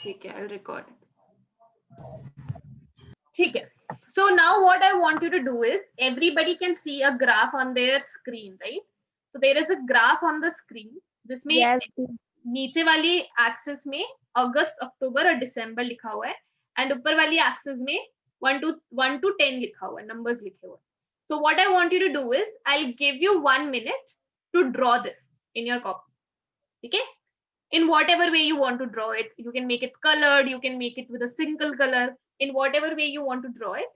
ठीक है, I'll record it. ठीक है. So now what I want you to do is everybody can see a graph on their screen, right? So there is a graph on the screen जिसमें Yes. नीचे वाली axis में अगस्त, अक्टूबर और दिसंबर लिखा हुआ है एंड ऊपर वाली एक्सिस में 1 to 10 लिखा हुआ है, नंबर्स लिखे हुए हैं. So what I want you to do is I'll give you 1 minute to draw this in your copy. ठीक है? In whatever way you want to draw it, you can make it colored, you can make it with a single color. In whatever way you want to draw it,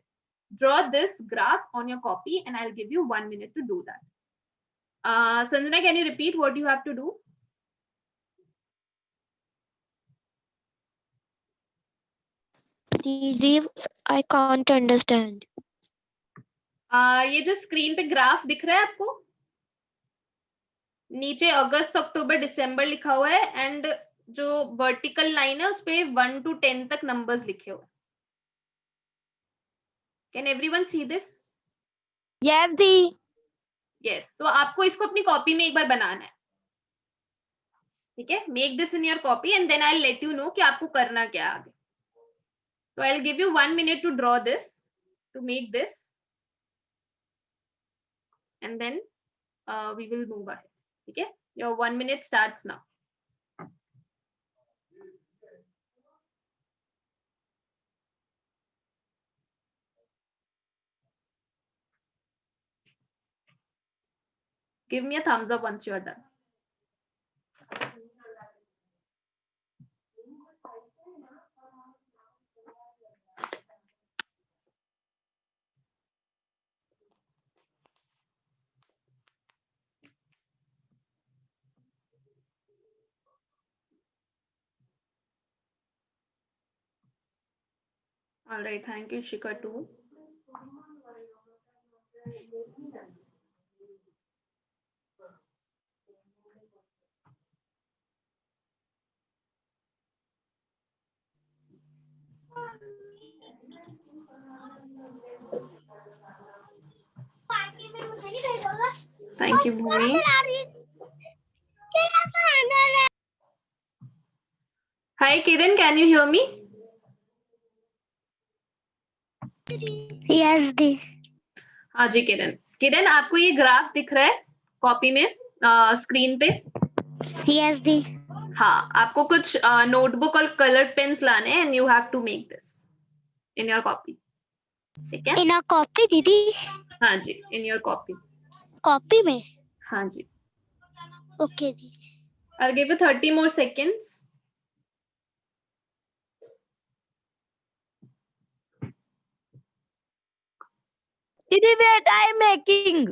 draw this graph on your copy and I'll give you 1 minute to do that. Sanjana, can you repeat what you have to do? दीदी, I can't understand. ये जो screen पे graph दिख रहा है आपको, नीचे अगस्त, अक्टूबर, दिसंबर लिखा हुआ है एंड जो वर्टिकल लाइन है उस पे 1 to 10 तक नंबर्स लिखे हुए हैं. Can everyone see this? Yes, the. Yes. तो आपको इसको अपनी कॉपी में एक बार बनाना है. ठीक है, make this in your copy and then I let you know कि आपको करना क्या आगे. So I'll give you 1 minute to draw this, to make this, and then we will move ahead. Okay, your 1 minute starts now. Give me a thumbs up once you're done. All right, thank you, Shika too. Thank you, Bhumi. Hi, Kiran, can you hear me? Yes, दी. हाँ जी किरण. किरण, आपको ये graph दिख रहा है copy में, screen पे? Yes, दी. हाँ, आपको कुछ नोटबुक और कलर्ड पेन्स लाने हैं and you have to make this in your copy. ठीक है? इन अ कॉपी दीदी. हाँ जी, इन योर कॉपी. कॉपी में. हाँ जी. ओके दी. I'll give you 30 more seconds. दीदी, वेट, आई एम मेकिंग.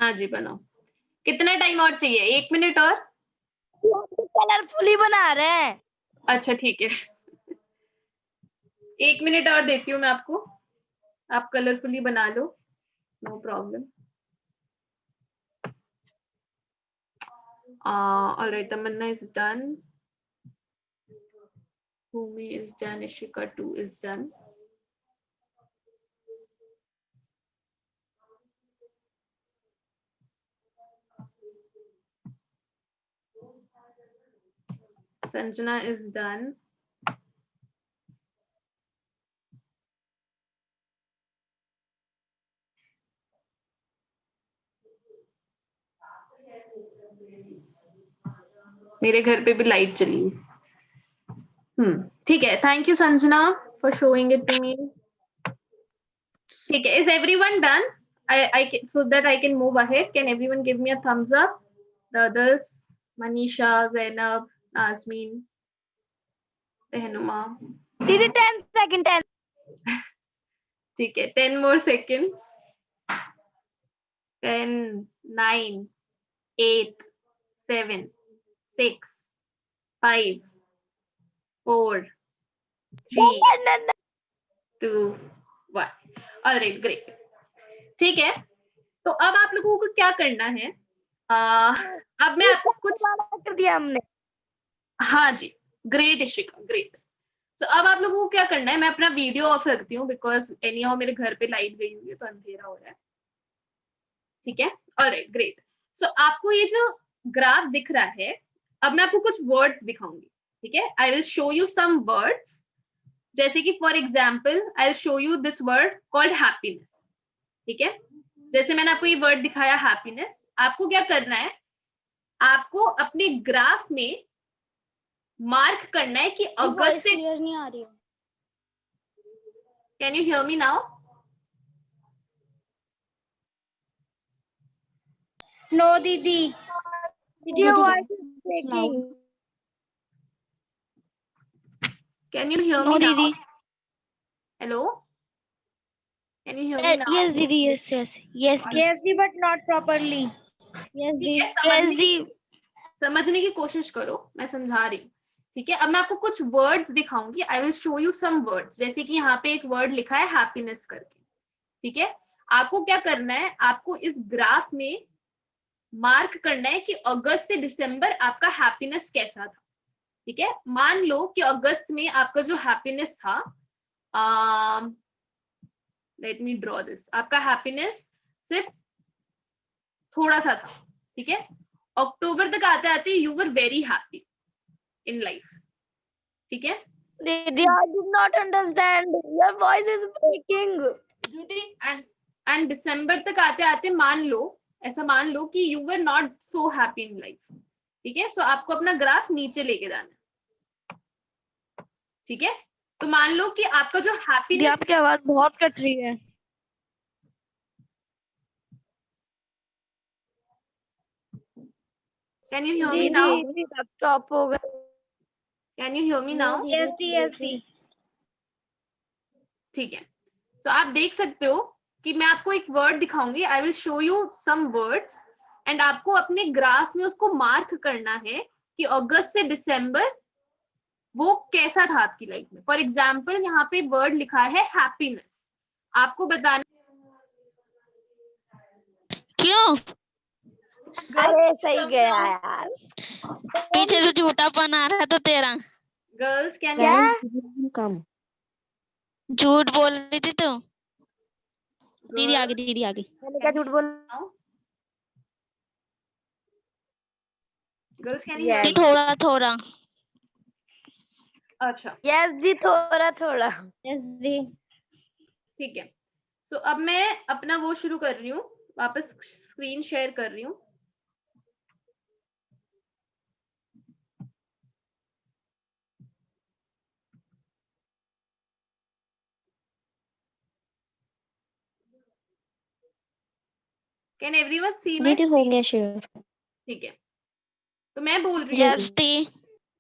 हाँ जी, बनाओ. कितना टाइम और चाहिए? 1 मिनट और? कलरफुली बना रहे हैं. अच्छा ठीक है. 1 मिनट और देती हूँ मैं आपको, आप कलरफुली बना लो, no problem. All right, Tamanna is done. Bhumi is done. Ishika too is done. Sanjana is done. मेरे घर पे भी लाइट चली. ठीक है. Thank you Sanjana for showing it to me. ठीक है. Is everyone done? So that I can move ahead. Can everyone give me a thumbs up? The others, Manisha, Zainab, Asmin, Rehnuma. दीदी 10 सेकंड. 10. ठीक है. 10 more seconds. 10, 9, 8, 7, 6, 5, 4, 3, 2, 1. All right, great. ठीक है. तो अब आप लोगों को क्या करना है? अब मैं आपको कुछ कर दिया हमने. हाँ जी, ग्रेट इशिका, ग्रेट. तो अब आप लोगों को क्या करना है, मैं अपना वीडियो ऑफ रखती हूँ बिकॉज एनी हाउ मेरे घर पे लाइट गई हुई है तो अंधेरा हो रहा है. ठीक है. Alright, great. सो आपको ये जो ग्राफ दिख रहा है, अब मैं आपको कुछ वर्ड्स दिखाऊंगी. ठीक है, I will show you some words, जैसे कि for example I will show you this word called happiness. ठीक है, जैसे मैंने आपको ये वर्ड दिखाया हैप्पीनेस, आपको क्या करना है, आपको अपने ग्राफ में मार्क करना है कि अगस्त से, क्लियर नहीं आ रही है। Can you hear me now? No दीदी। दीदी voice is breaking. Can you hear no me now? दीदी। Hello, can you hear me now? Yes दीदी, यस यस यस Yes, दी, but not properly. यस दी, ठीक है, यस दी। समझने की कोशिश करो, मैं समझा रही हूँ। ठीक है, अब मैं आपको कुछ वर्ड्स दिखाऊंगी, I will show you some words, जैसे कि यहाँ पे एक वर्ड लिखा है हैप्पीनेस करके। ठीक है, आपको क्या करना है, आपको इस ग्राफ में मार्क करना है कि अगस्त से दिसंबर आपका हैप्पीनेस कैसा था। ठीक है, मान लो कि अगस्त में आपका जो हैप्पीनेस था, लेट मी ड्रॉ दिस, आपका हैप्पीनेस सिर्फ थोड़ा सा था। ठीक है, अक्टूबर तक आते आते you were very happy in life. ठीक है, दीदी I did not understand, your voice is breaking. And दिसंबर तक आते आते मान लो, ऐसा मान लो कि you were not so happy in life. ठीक है, सो आपको अपना ग्राफ नीचे लेके जाना है। ठीक है, तो मान लो कि आपका जो हैप्पीनेस, आपकी आवाज बहुत कट रही है। Can you hear me now? दीदी स्टॉप हो गया। Can you hear me now? Yes, the, yes, दी. ठीक है, तो आप देख सकते हो कि मैं आपको एक वर्ड दिखाऊंगी, I will show you some words, and आपको अपने ग्राफ में उसको मार्क करना है कि अगस्त से दिसंबर वो कैसा था आपकी लाइफ में। फॉर एग्जाम्पल यहाँ पे वर्ड लिखा है हैप्पीनेस, आपको बताना। क्यों? अरे सही गया यार। पीछे से झूठापन आ रहा है तो तेरा। गर्ल्स कैन क्या? कम. झूठ बोल रही थी तू। दीदी आगे, दीदी आगे। मैंने क्या झूठ बोल? Girls can Yes. यू? थोड़ा थोड़ा। अच्छा, यस जी, थोड़ा थोड़ा। Yes, दी. ठीक है, सो अब मैं अपना वो शुरू कर रही हूँ, वापस स्क्रीन शेयर कर रही हूँ। Can everyone see my? दीदी हो गया शेयर. ठीक है, तो मैं बोल रही हूँ यस दी।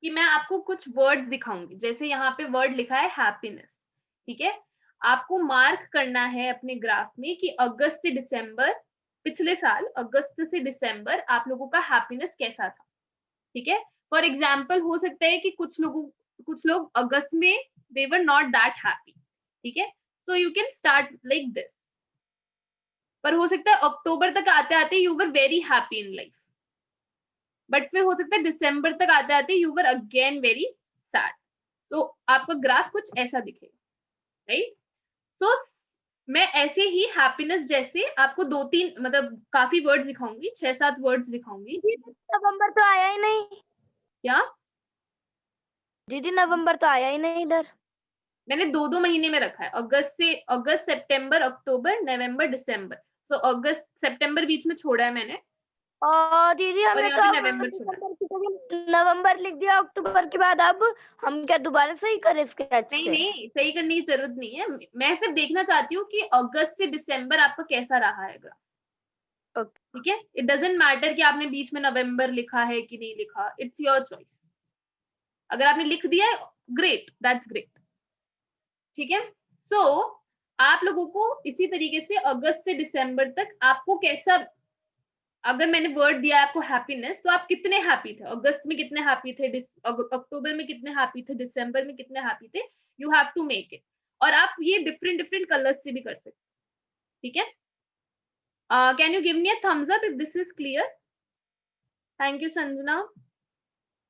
कि मैं आपको कुछ वर्ड्स दिखाऊंगी, जैसे यहाँ पे वर्ड लिखा है हैप्पीनेस। ठीक है, आपको मार्क करना है अपने ग्राफ में कि अगस्त से दिसंबर, पिछले साल अगस्त से दिसंबर आप लोगों का हैप्पीनेस कैसा था। ठीक है, फॉर एग्जाम्पल हो सकता है कि कुछ लोग अगस्त में they were not that happy. ठीक है, so you can start like this, पर हो सकता है अक्टूबर तक आते आते you were very happy in life, but फिर हो सकता है दिसंबर तक आते आते you were again very sad. So आपका ग्राफ कुछ ऐसा दिखेगा, राइट? सो मैं ऐसे ही हैप्पीनेस जैसे आपको 2-3 मतलब काफी वर्ड्स दिखाऊंगी, 6-7 वर्ड्स दिखाऊंगी। नवंबर तो आया ही नहीं। क्या? दीदी नवंबर तो आया ही नहीं इधर। मैंने 2-2 महीने में रखा है, अगस्त सितंबर अक्टूबर नवंबर दिसंबर। तो अगस्त सितंबर बीच में छोड़ा है मैंने, और दीदी और हमने यहाँ तो पे अब नवंबर छोड़ा है। दिसंबर की जगह नवंबर लिख दिया अक्टूबर के बाद। अब हम क्या दोबारा सही करें स्केच नहीं से? नहीं, सही करने की जरूरत नहीं है, मैं सिर्फ देखना चाहती हूँ कि अगस्त से दिसंबर आपका कैसा रहा है ग्राफ। ठीक है, इट डजेंट मैटर कि आपने बीच में नवंबर लिखा है कि नहीं लिखा, इट्स योर चॉइस। अगर आपने लिख दिया है, ग्रेट, दैट्स ग्रेट। ठीक है, सो आप लोगों को इसी तरीके से अगस्त से दिसंबर तक आपको कैसा, अगर मैंने वर्ड दिया है आपको हैप्पीनेस, तो आप कितने हैप्पी थे अगस्त में, कितने हैप्पी थे अक्टूबर में, कितने हैप्पी थे दिसंबर में, कितने हैप्पी थे, you have to make it. और आप ये डिफरेंट डिफरेंट कलर्स से भी कर सकते। ठीक है, can you give me a thumbs up if this is clear? Thank you Sanjana,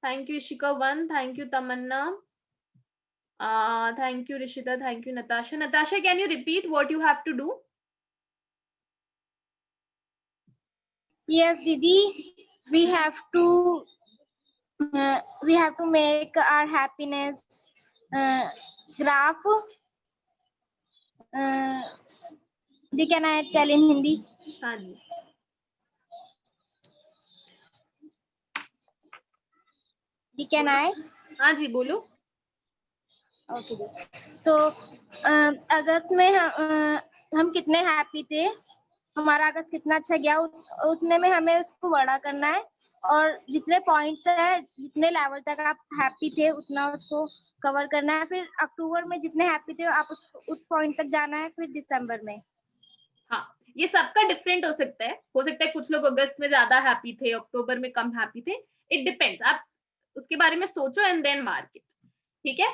thank you Ishika 1, thank you Tamanna, thank you Rishita, thank you Natasha. Natasha, can you repeat what you have to do? Yes, दीदी. We have to We have to make our happiness graph. Can I tell in Hindi? हाँ जी. Can I? हाँ जी बोलो. Okay. तो अगस्त में हम कितने happy थे, हमारा अगस्त कितना अच्छा गया, उतने में हमें उसको बड़ा करना है, और जितने पॉइंट्स है, जितने लेवल तक आप हैप्पी थे उतना उसको कवर करना है. फिर अक्टूबर में जितने हैप्पी थे आप उस पॉइंट तक जाना है. फिर दिसंबर में. हाँ, ये सबका डिफरेंट हो सकता है कुछ लोग अगस्त में ज्यादा हैप्पी थे, अक्टूबर में कम हैप्पी थे. It depends. आप उसके बारे में सोचो एंड देन मार्क इट. ठीक है.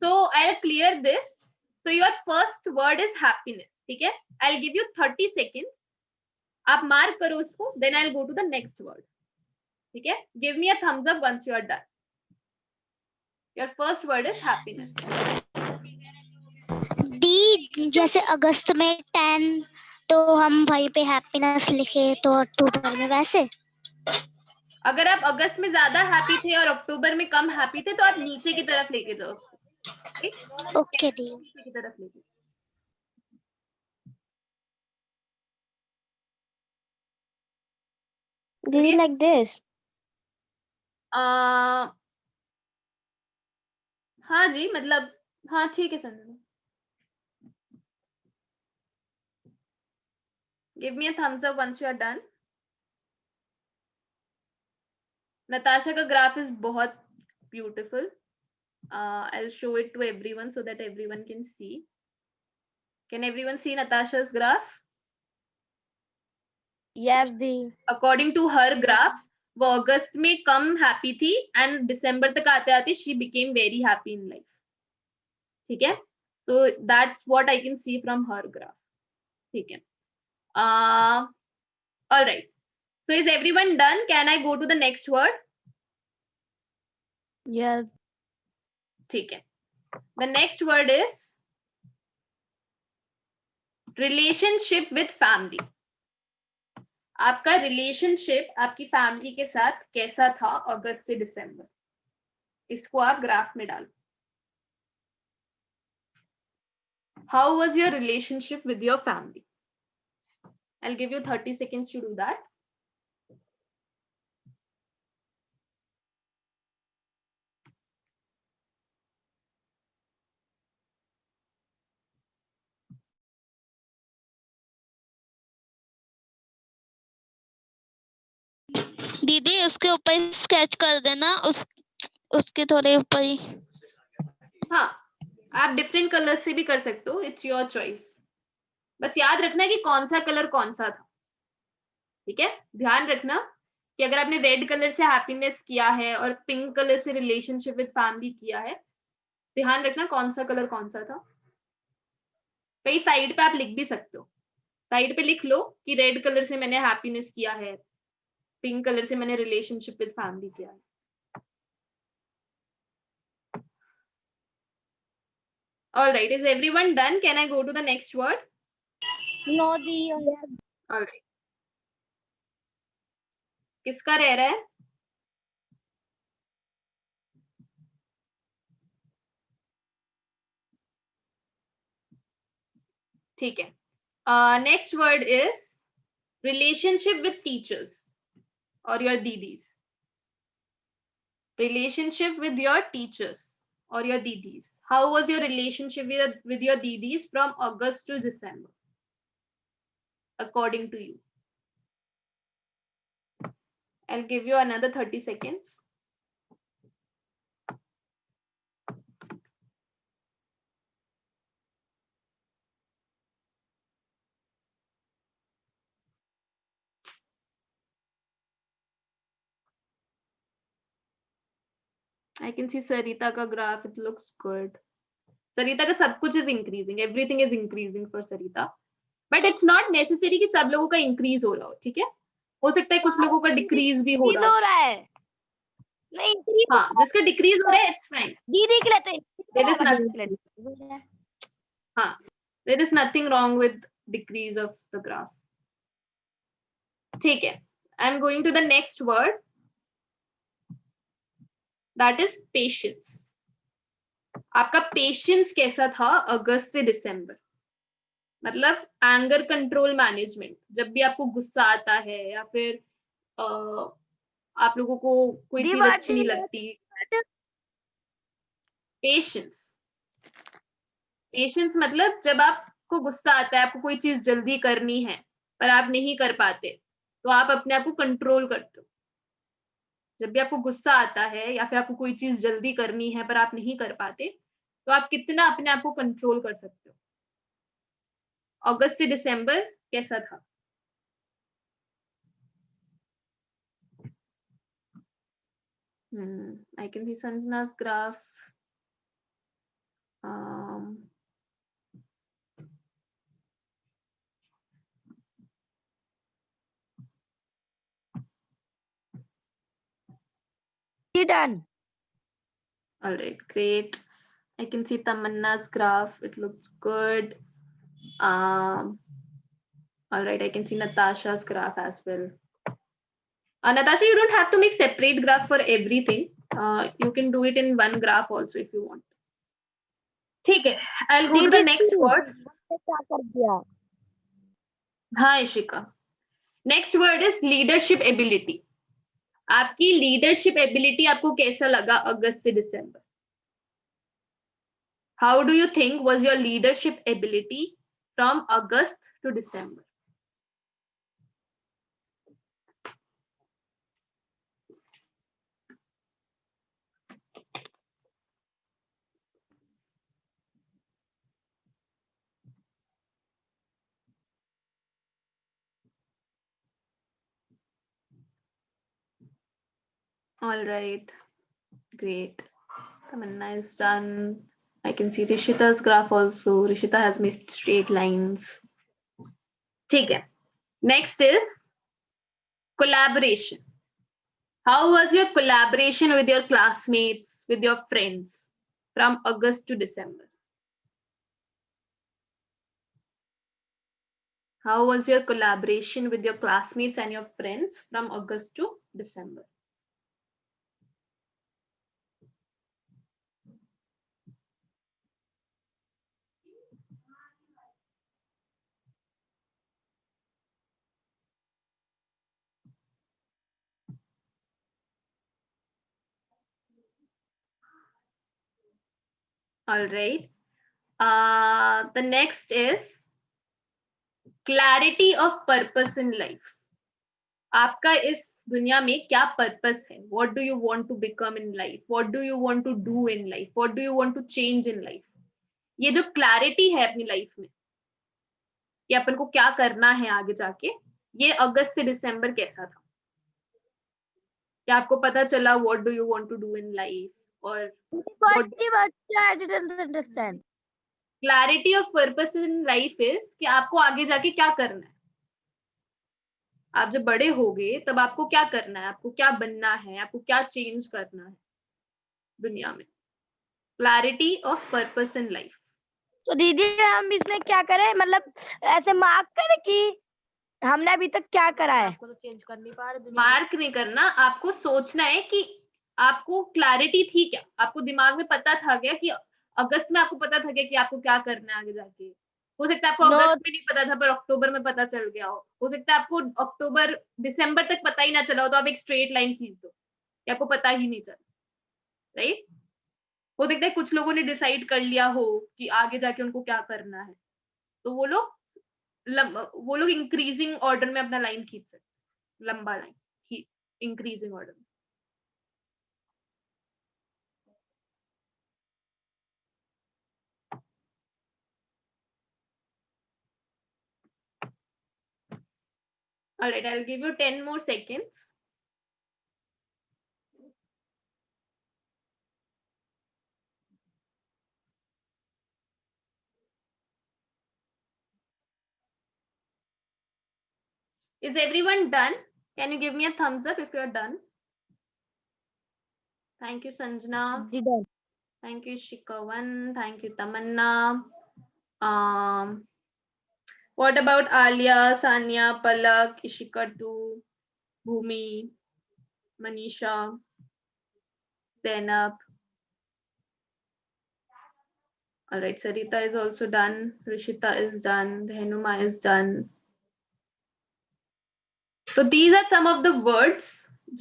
So I will clear this. So your first word is happiness. ठीक है. I will give you 30 seconds. आप मार्क करो इसको, then I will go to the next word. ठीक है. Give me a thumbs up once you are done. Your first word is happiness. डी, जैसे अगस्त में 10 तो हम वहीं पे हैप्पीनेस लिखे, तो अक्टूबर में वैसे. अगर आप अगस्त में ज्यादा हैप्पी थे और अक्टूबर में कम हैप्पी थे तो आप नीचे की तरफ लेके जाओ उसको. Okay D. नीचे की तरफ लेके. Did like this? हाँ जी, मतलब हाँ ठीक है Sanjana. Give me a thumbs up once you are done. Natasha का ग्राफ is बहुत beautiful. I'll show it to everyone so that everyone can see. Can everyone see Natasha's graph? Yes, Di. According to her graph, वो अगस्त में कम happy थी and दिसंबर तक आते आते she became very happy in life. ठीक है. So that's what I can see from her graph. ठीक है. All right. So is everyone done? Can I go to the next word? Yes. ठीक है. The next word is relationship with family. आपका relationship आपकी family के साथ कैसा था अगस्त से दिसंबर, इसको आप ग्राफ में डालो. How was your relationship with your family? I'll give you 30 seconds to do that. दीदी उसके ऊपर स्केच कर देना, उसके थोड़े ऊपर ही. हाँ, आप डिफरेंट कलर से भी कर सकते हो. It's your choice. बस याद रखना कि कौन सा कलर कौन सा था. ठीक है. ध्यान रखना कि अगर आपने रेड कलर से हैप्पीनेस किया है और पिंक कलर से रिलेशनशिप विद फैमिली किया है, ध्यान रखना कौन सा कलर कौन सा था. कई साइड पे आप लिख भी सकते हो. साइड पे लिख लो कि रेड कलर से मैंने हैप्पीनेस किया है, पिंक कलर से मैंने रिलेशनशिप विद फैमिली किया है. All right, is everyone done? Can I go to the next word? No, Di. All right. किसका रह रहा है? ठीक है. Next word is relationship with teachers or your didis. Relationship with your teachers or your didis. How was your relationship with your didis from August to December, according to you? I'll give you another 30 seconds. I can see Sarita ka graph. It looks good. Sarita का सब कुछ is increasing. Everything is increasing for Sarita. But it's not necessary कि सब लोगों का increase हो रहा हो. ठीक है. हो सकता है कुछ लोगों का decrease भी हो रहा है. नहीं, हाँ, जिसका decrease हो रहा है, it's fine. दीदी के लिए There is nothing. हाँ, there is nothing wrong with decrease of the graph. ठीक है. I'm going to the next word. That is patience. आपका पेशेंस कैसा था अगस्त से दिसंबर? मतलब एंगर कंट्रोल मैनेजमेंट, जब भी आपको गुस्सा आता है या फिर आप लोगों को कोई चीज अच्छी नहीं लगती. पेशेंस. पेशेंस मतलब जब आपको गुस्सा आता है, आपको कोई चीज जल्दी करनी है पर आप नहीं कर पाते, तो आप अपने आप को कंट्रोल करते हो. जब भी आपको गुस्सा आता है या फिर आपको कोई चीज जल्दी करनी है पर आप नहीं कर पाते, तो आप कितना अपने आप को कंट्रोल कर सकते हो. अगस्त से दिसंबर कैसा था? I can see Sanjana's graph. Done. All right, great. I can see Tamanna's graph. It looks good. All right, I can see Natasha's graph as well. Natasha, you don't have to make separate graph for everything. You can do it in one graph also if you want. ठीक है, I'll go to the next word. क्या कर दिया? हाँ Ishika. Next word is leadership ability. आपकी leadership ability आपको कैसा लगा अगस्त से दिसंबर? How do you think was your leadership ability from August to December? All right, great. Tamanna is done. I can see Rishita's graph also. Rishita has missed straight lines. ठीक है. Next is collaboration. How was your collaboration with your classmates, with your friends from August to December? How was your collaboration with your classmates and your friends from August to December? All right. The next is clarity of purpose in life. आपका इस दुनिया में क्या purpose है? What do you want to become in life? What do you want to do in life? What do you want to change in life? ये जो clarity है अपनी लाइफ में कि अपन को क्या करना है आगे जाके, ये अगस्त से दिसंबर कैसा था? क्या आपको पता चला what do you want to do in life? और I didn't understand. Clarity of purpose in life is कि आपको आगे जाके क्या करना है. आप जब बड़े होगे तब आपको क्या करना है, आपको क्या बनना है, आपको क्या चेंज करना है दुनिया में. Clarity of purpose in life. तो दीदी हम इसमें क्या करें, मतलब ऐसे मार्क करें कि हमने अभी तक क्या करा है? आपको तो चेंज कर नहीं पा रहे. मार्क नहीं करना, आपको सोचना है कि आपको क्लैरिटी थी क्या, आपको दिमाग में पता था क्या कि अगस्त में आपको पता था क्या कि आपको क्या करना है आगे जाके. हो सकता है आपको अगस्त में नहीं पता था पर अक्टूबर में पता चल गया हो सकता है आपको अक्टूबर दिसंबर तक पता ही ना चला हो, तो आप एक स्ट्रेट लाइन खींच दो कि आपको पता ही नहीं चला. राइट. हो सकता है कुछ लोगों ने डिसाइड कर लिया हो कि आगे जाके उनको क्या करना है, तो वो लोग इंक्रीजिंग ऑर्डर में अपना लाइन खींच सकते, लंबा लाइन इंक्रीजिंग ऑर्डर में. All right, I'll give you 10 more seconds. Is everyone done? Can you give me a thumbs up if you're done? Thank you, Sanjana. Done. Thank you, Shikavan. Thank you, Tamanna. What about Alia, Sanya, Palak, Ishika 2, Bhumi, Manisha? Zainab. All right, Sarita is also done. Rishita is done. Rehnuma is done. तो these are some of the words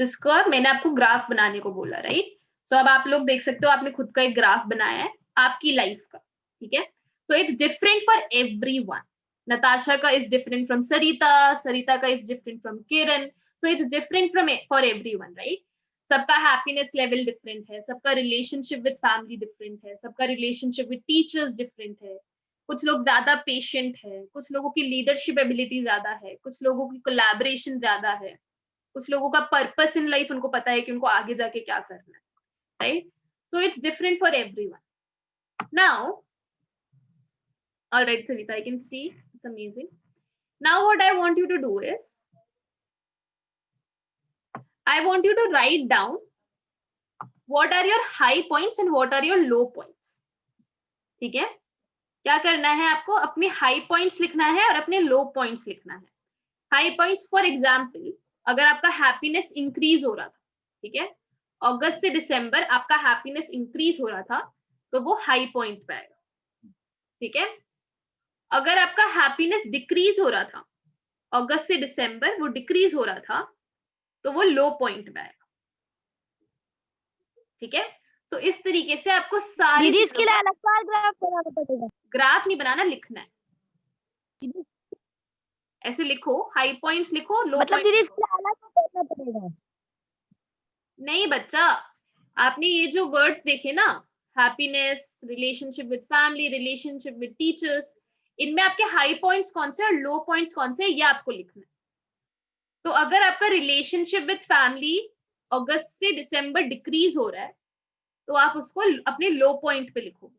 जिसका मैंने आपको graph बनाने को बोला, right? सो अब आप लोग देख सकते हो, आपने खुद का एक ग्राफ बनाया है आपकी लाइफ का, ठीक है? So it's different for everyone. Natasha का is different from Sarita, Sarita का is different from Kiran. So it's different from for everyone, right? सबका हैप्पीनेस लेवल डिफरेंट है, सबका रिलेशनशिप विद फैमिली डिफरेंट है, सबका रिलेशनशिप विद टीचर्स डिफरेंट है. कुछ लोग ज्यादा पेशेंट है, कुछ लोगों की लीडरशिप एबिलिटी ज्यादा है, कुछ लोगों की कोलैबोरेशन ज्यादा है, कुछ लोगों का पर्पस इन लाइफ उनको पता है कि उनको आगे जाके क्या करना है, right? So it's different for everyone. Now all right, Sarita, I can see it's amazing. Now what I want you to do is I want you to write down what are your high points and what are your low points. ठीक है? क्या करना है आपको? अपने high points लिखना है और अपने लो पॉइंट्स लिखना है. हाई पॉइंट्स फॉर एग्जाम्पल, अगर आपका हैप्पीनेस इंक्रीज हो रहा था, ठीक है, अगस्त से दिसंबर आपका हैप्पीनेस इंक्रीज हो रहा था, तो वो हाई पॉइंट पे आएगा, ठीक है? अगर आपका हैप्पीनेस डिक्रीज हो रहा था, अगस्त से दिसंबर वो डिक्रीज हो रहा था, तो वो लो पॉइंट पे आएगा, ठीक है? तो इस तरीके से आपको सारी दीदी इसके लिए अलग ग्राफ बनाना पड़ेगा. ग्राफ नहीं बनाना, लिखना है. ऐसे लिखो, हाई पॉइंट्स लिखो, लो मतलब पॉइंट्स दीदी लिखो. इसके लिए अलग करना पड़ेगा. नहीं बच्चा, आपने ये जो वर्ड्स देखे ना, happiness, relationship with family, relationship with teachers, इनमें आपके हाई पॉइंट्स कौन से और लो पॉइंट्स कौन से, ये आपको लिखना है. तो अगर आपका रिलेशनशिप विद फैमिली अगस्त से दिसंबर डिक्रीज हो रहा है, तो आप उसको अपने लो पॉइंट पे लिखोगे,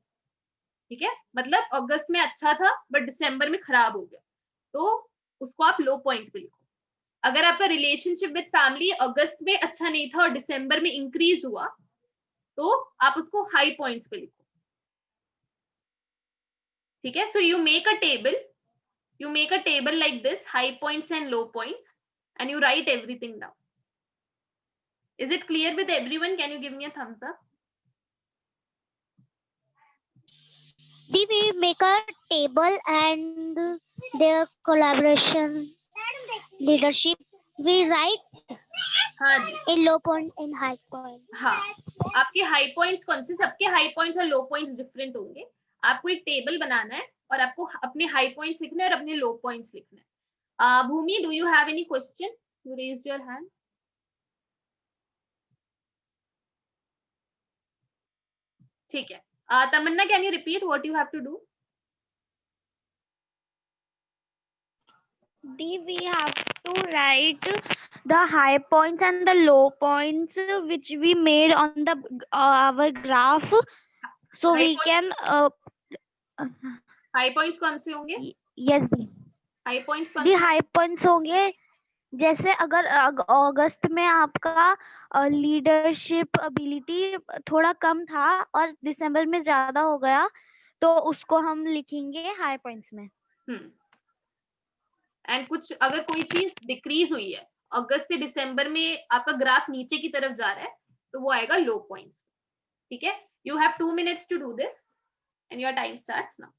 ठीक है? मतलब अगस्त में अच्छा था बट दिसंबर में खराब हो गया, तो उसको आप लो पॉइंट पे लिखो. अगर आपका रिलेशनशिप विद फैमिली अगस्त में अच्छा नहीं था और दिसंबर में इंक्रीज हुआ, तो आप उसको हाई पॉइंट्स पे लिखो, ठीक है? So you make a table like this, high points and low points, and you write everything down. Is it clear with everyone? Can you give me a thumbs up? Did we make a table and their collaboration, leadership? We write हाँ जी, in low point and high point. हाँ. आपके high points कौन से? सबके high points और low points different होंगे. आपको एक टेबल बनाना है और आपको अपने हाई पॉइंट्स लिखने हैं और अपने लो पॉइंट्स लिखने हैं. Bhumi, do you have any question? You raised your hand. ठीक है. Tamanna, can you repeat what you have to do? We have to write the high points and the low points which we made on the our graph, so High we can high points कौन से होंगे? yes जी. High points कौन दी से? High points होंगे जैसे अगर अगस्त में आपका लीडरशिप एबिलिटी थोड़ा कम था और दिसंबर में ज्यादा हो गया, तो उसको हम लिखेंगे हाई पॉइंट्स में. एंड कुछ अगर कोई चीज डिक्रीज हुई है, अगस्त से दिसंबर में आपका ग्राफ नीचे की तरफ जा रहा है, तो वो आएगा लो पॉइंट्स, ठीक है? You have 2 minutes to do this and your time starts now.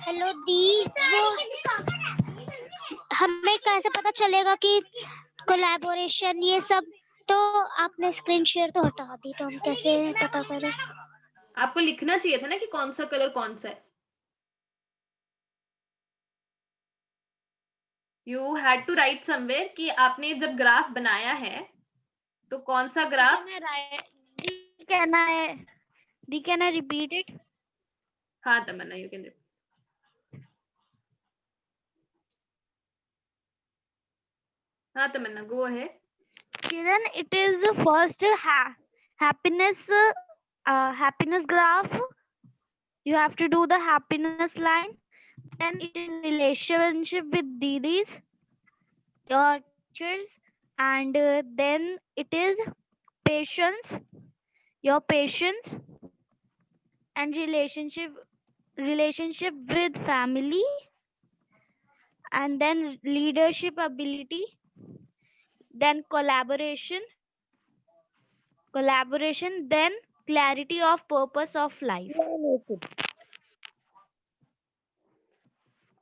Hello दी, वो हमें कैसे पता चलेगा कि कोलैबोरेशन ये सब? तो आपने स्क्रीन शेयर तो हटा दी, तो हम कैसे पता करें? आपको लिखना चाहिए था ना कि कौन सा कलर कौन सा है. You had to write somewhere कि आपने जब ग्राफ बनाया है तो कौन सा graph. Can I repeat it? हाँ तमन्ना, यू कैन. हाँ Tamanna, go ahead. Kiran, it is the first happiness graph. You have to do the happiness line. Then it is relationship with didis, your teachers, and then it is patience, your patience, and relationship with family, and then leadership ability, then collaboration, then clarity of purpose of life.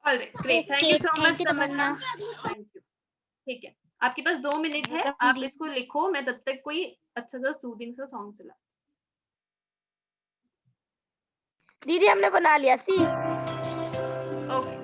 All right, great. Thank you Okay, so thank much you, Tamanna. Tamanna. Thank you. ठीक है, आपके पास 2 minute है, Welcome, आप दी. इसको लिखो, मैं तब तक कोई अच्छा सा सूदिंग सा सॉन्ग चला. दीदी हमने बना लिया सी. Okay.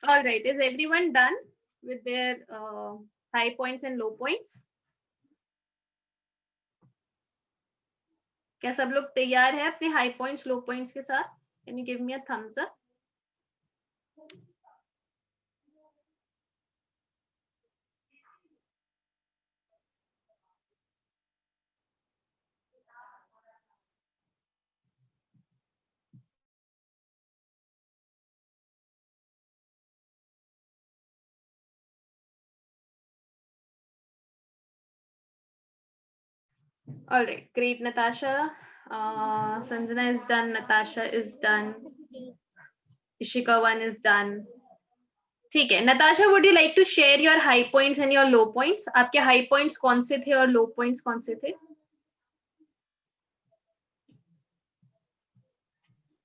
All right, is everyone done with their high points and low points? क्या सब लोग तैयार है अपने हाई पॉइंट्स लो पॉइंट्स के साथ? Can you give me a thumbs up? All right, great, Natasha. Sanjana is done. Natasha is done. Ishika one is done. ठीक है, Natasha, would you like to share your high points and your low points? आपके high points कौन से थे और low points कौन से थे?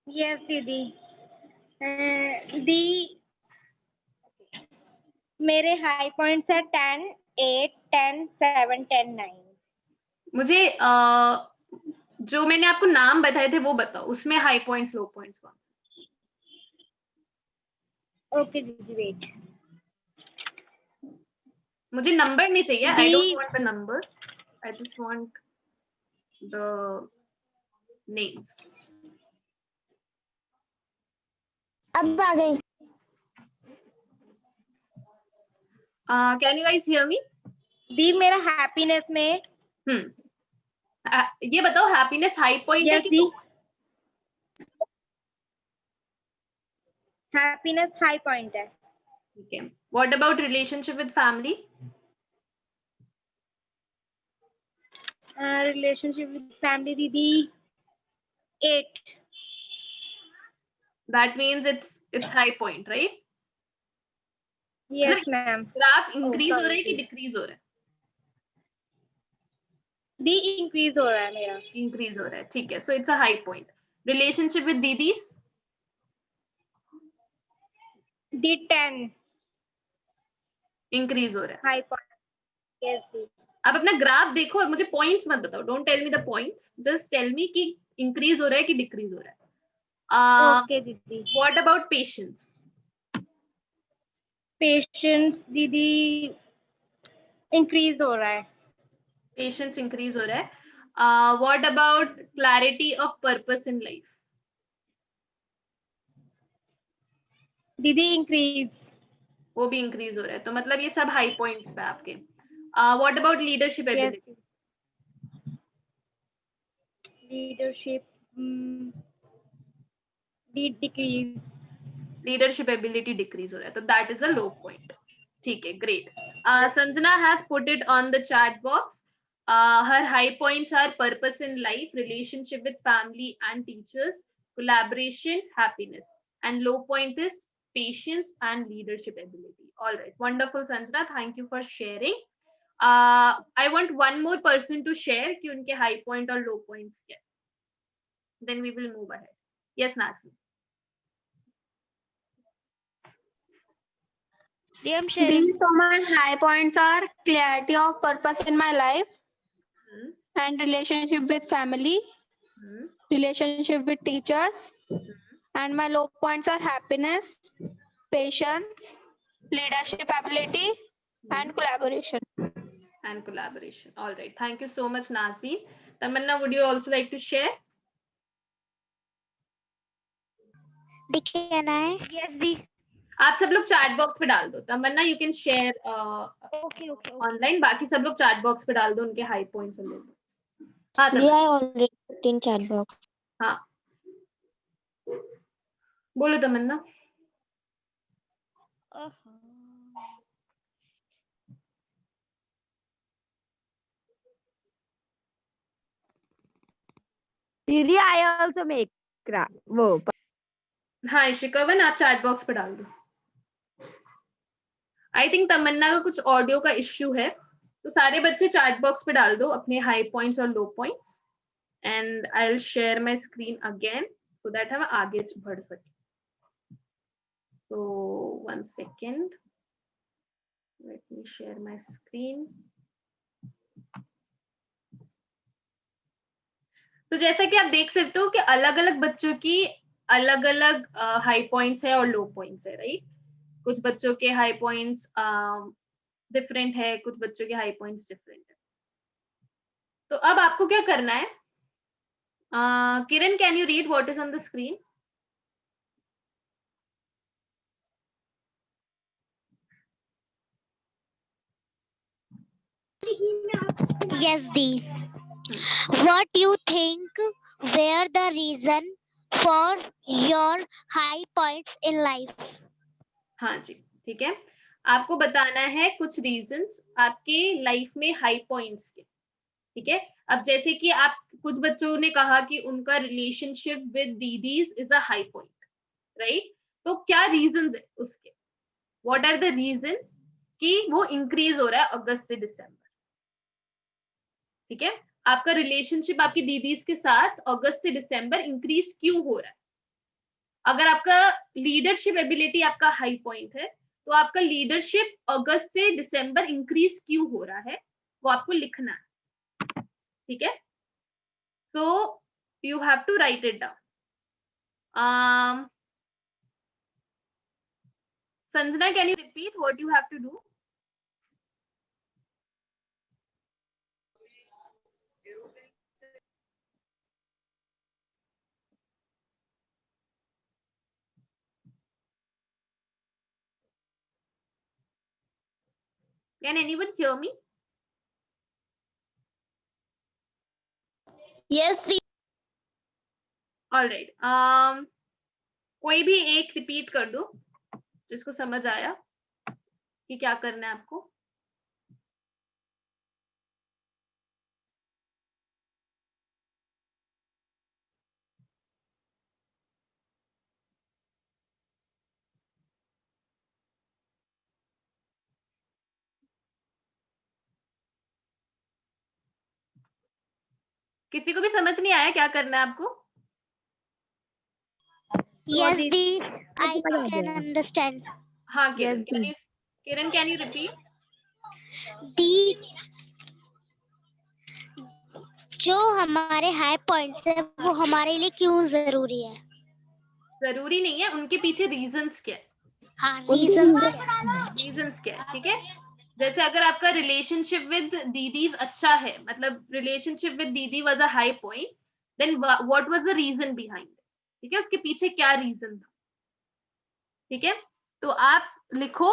यस दीदी. दी मेरे हाई पॉइंट्स है 10, 8, 10, 7, 10, 9. मुझे जो मैंने आपको नाम बताए थे वो बताओ, उसमें हाई पॉइंट्स लो पॉइंट्स कौन से? ओके दीदी वेट. मुझे नंबर नहीं चाहिए. आई दी- don't want the numbers, I just want the names. अब आ गई. Can you guys hear me? दी मेरा हैप्पीनेस में ये बताओ, हैप्पीनेस हाई पॉइंट है यस कि दी लो? हैप्पीनेस हाई पॉइंट है. ठीक है. What about relationship with family? Relationship with family दीदी 8. That means it's high point, right? Yes ma'am. Graph increase हो sorry, रहा है कि please. डिक्रीज हो रहा है? दी इंक्रीज हो रहा है मेरा. इंक्रीज हो रहा है, ठीक है. So it's a high point. Relationship with didis? दी 10 इंक्रीज हो रहा है. High point. यस दी. आप अपना ग्राफ देखो और मुझे पॉइंट्स मत बताओ. Don't tell me the points, just tell me कि इंक्रीज हो रहा है कि डिक्रीज हो रहा है. ओके दीदी. What about patience? पेशेंस दीदी इंक्रीज हो रहा है. पेशेंस इंक्रीज हो रहा है. What about clarity of purpose in life? दीदी इंक्रीज. वो भी इंक्रीज हो रहा है. तो मतलब ये सब हाई पॉइंट्स पे आपके. What about leadership ability? Leadership the decrease. Leadership ability decrease हो रहा है, तो that is a low point. ठीक है, great. Sanjana has put it on the chat box. Her high points are purpose in life, relationship with family and teachers, collaboration, happiness, and low point is patience and leadership ability. All right, wonderful Sanjana, thank you for sharing. I want one more person to share कि उनके high point और low points क्या. Then we will move ahead. Yes, Nasli. I'm sharing. So my high points are clarity of purpose in my life and relationship with family, relationship with teachers, and my low points are happiness, patience, leadership ability, and collaboration. And collaboration. All right. Thank you so much, Nazveen. Tamanna, would you also like to share? Can I? Yes, दी. आप सब लोग chat box पे डाल दो. Tamanna, you can share Okay. Online. बाकी सब लोग chat box पे डाल दो उनके हाई पॉइंट्स और लो पॉइंट्स. हाँ दी, तमन्ना. I already put in chat box. हाँ, बोलो तमन्ना. दीदी I also make वो. हाँ इशिकावन, आप चैट बॉक्स पे डाल दो. आई थिंक तमन्ना का कुछ ऑडियो का इश्यू है, तो सारे बच्चे चैट बॉक्स पे डाल दो अपने हाई पॉइंट्स और low points. And I will share my screen again so that हम आगे बढ़ सके. So 1 second. Let me share my screen. तो जैसा कि आप देख सकते हो कि अलग अलग बच्चों की अलग अलग हाई पॉइंट्स है और लो पॉइंट्स है, राइट. कुछ बच्चों के हाई पॉइंट्स डिफरेंट है, कुछ बच्चों के हाई पॉइंट्स डिफरेंट है. तो अब आपको क्या करना है? Kiran, can you read what is on the screen? Yes, Dee. What you think were the reason for your high points in life? हाँ जी, ठीक है. आपको बताना है कुछ रीजंस आपके लाइफ में हाई पॉइंट्स के. ठीक है. अब जैसे कि आप कुछ बच्चों ने कहा कि उनका relationship with didis is a high point, right. तो क्या रीजंस है उसके? व्हाट आर द रीजंस कि वो इंक्रीज हो रहा है अगस्त से दिसंबर? ठीक है. आपका रिलेशनशिप आपकी दीदीज के साथ अगस्त से दिसंबर इंक्रीज क्यों हो रहा है? अगर आपका लीडरशिप एबिलिटी आपका हाई पॉइंट है, तो आपका लीडरशिप अगस्त से दिसंबर इंक्रीज क्यों हो रहा है वो आपको लिखना है. ठीक है. So you have to write it down. Sanjana, can you repeat what you have to do? Can anyone hear me? Yes, Dee. All right. कोई भी एक रिपीट कर दो जिसको समझ आया कि क्या करना है आपको. किसी को भी समझ नहीं आया क्या करना है आपको? Yes, Dee. I can understand. हाँ किरण, किरण, कैन यू रिपीट? Dee, जो हमारे हाई पॉइंट्स है वो हमारे लिए क्यों जरूरी है? जरूरी नहीं है, उनके पीछे रीजंस क्या है? हाँ, रीजन रीजंस क्या है? ठीक है. जैसे अगर आपका रिलेशनशिप विद दीदी अच्छा है, मतलब relationship with didi was a high point, then what was the reason behind it? ठीक है, उसके पीछे क्या रीजन था? ठीक है. तो आप लिखो,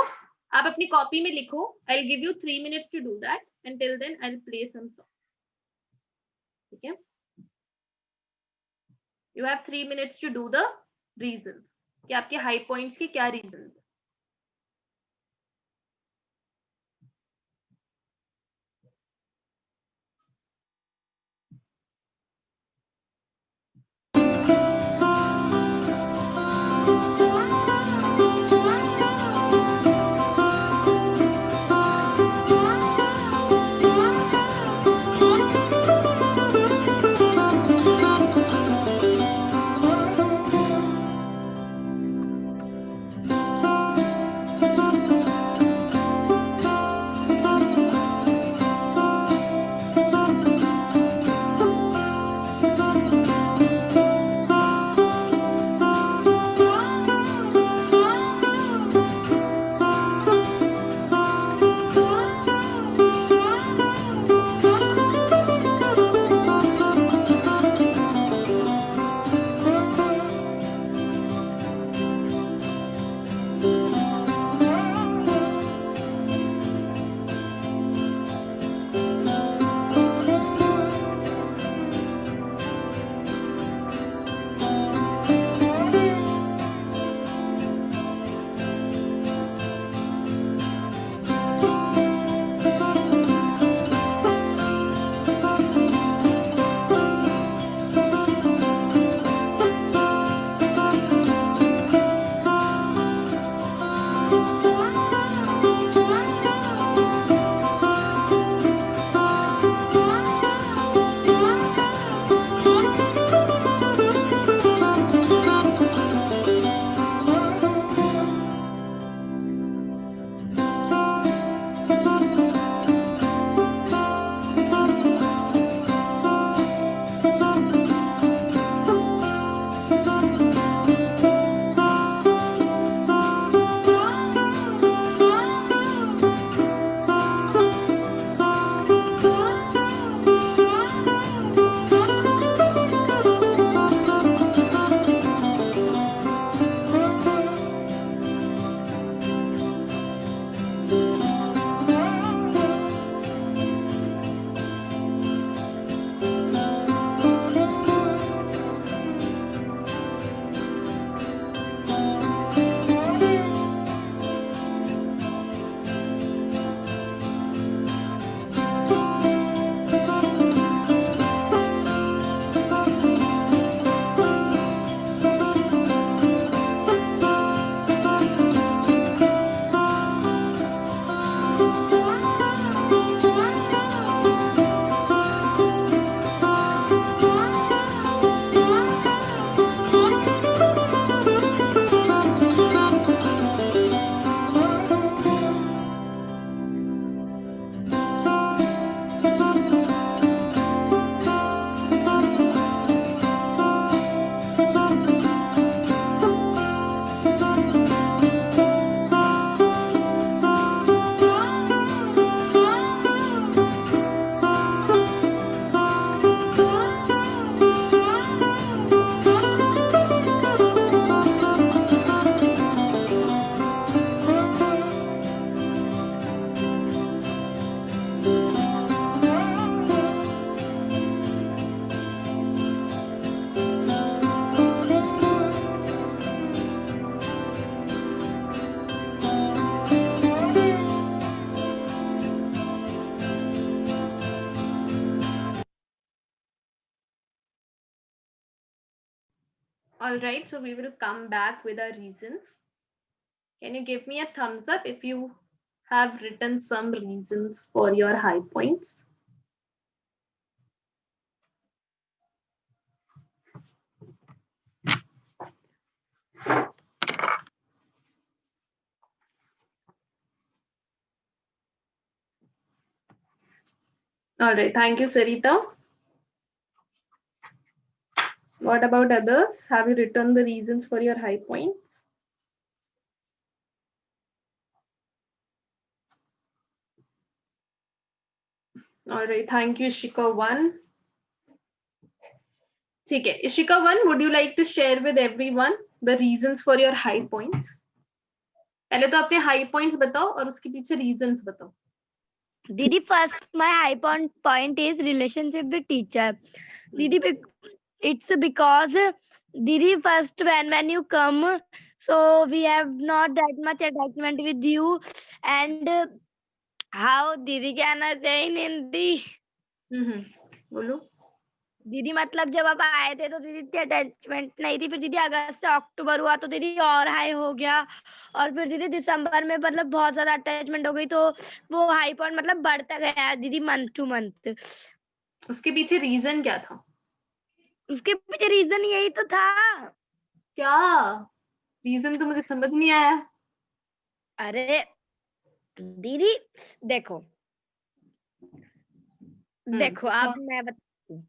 आप अपनी कॉपी में लिखो. I will give you 3 minutes to do that and till then I will play some song. ठीक है. You have 3 minutes to do the reasons. कि आपके हाई पॉइंट्स के क्या reason. All right, so we will come back with our reasons. Can you give me a thumbs up if you have written some reasons for your high points? All right, thank you, Sarita. What about others? Have you written the reasons for your high points? All right, thank you, Ishika 1. ठीक है, Ishika 1, would you like to share with everyone the reasons for your high points? पहले तो अपने high points बताओ और उसके पीछे reasons बताओ. Didi, first my high point is relationship with teacher. Didi, it's because Didi, first when you come, so we have not that much attachment with you, and how Didi can I say in Hindi? बोलो. दीदी मतलब जब आप आए थे तो दीदी इतनी अटैचमेंट नहीं थी, फिर दीदी अगस्त से अक्टूबर हुआ तो दीदी और हाई हो गया, और फिर दीदी दिसंबर में मतलब बहुत ज्यादा अटैचमेंट हो गई, तो वो हाई पॉइंट मतलब बढ़ता गया दीदी मंथ टू मंथ. उसके पीछे रीजन क्या था? उसके पीछे रीजन यही तो था. क्या रीजन तो मुझे समझ नहीं आया. अरे दीदी देखो देखो आप मैं बताती हूँ.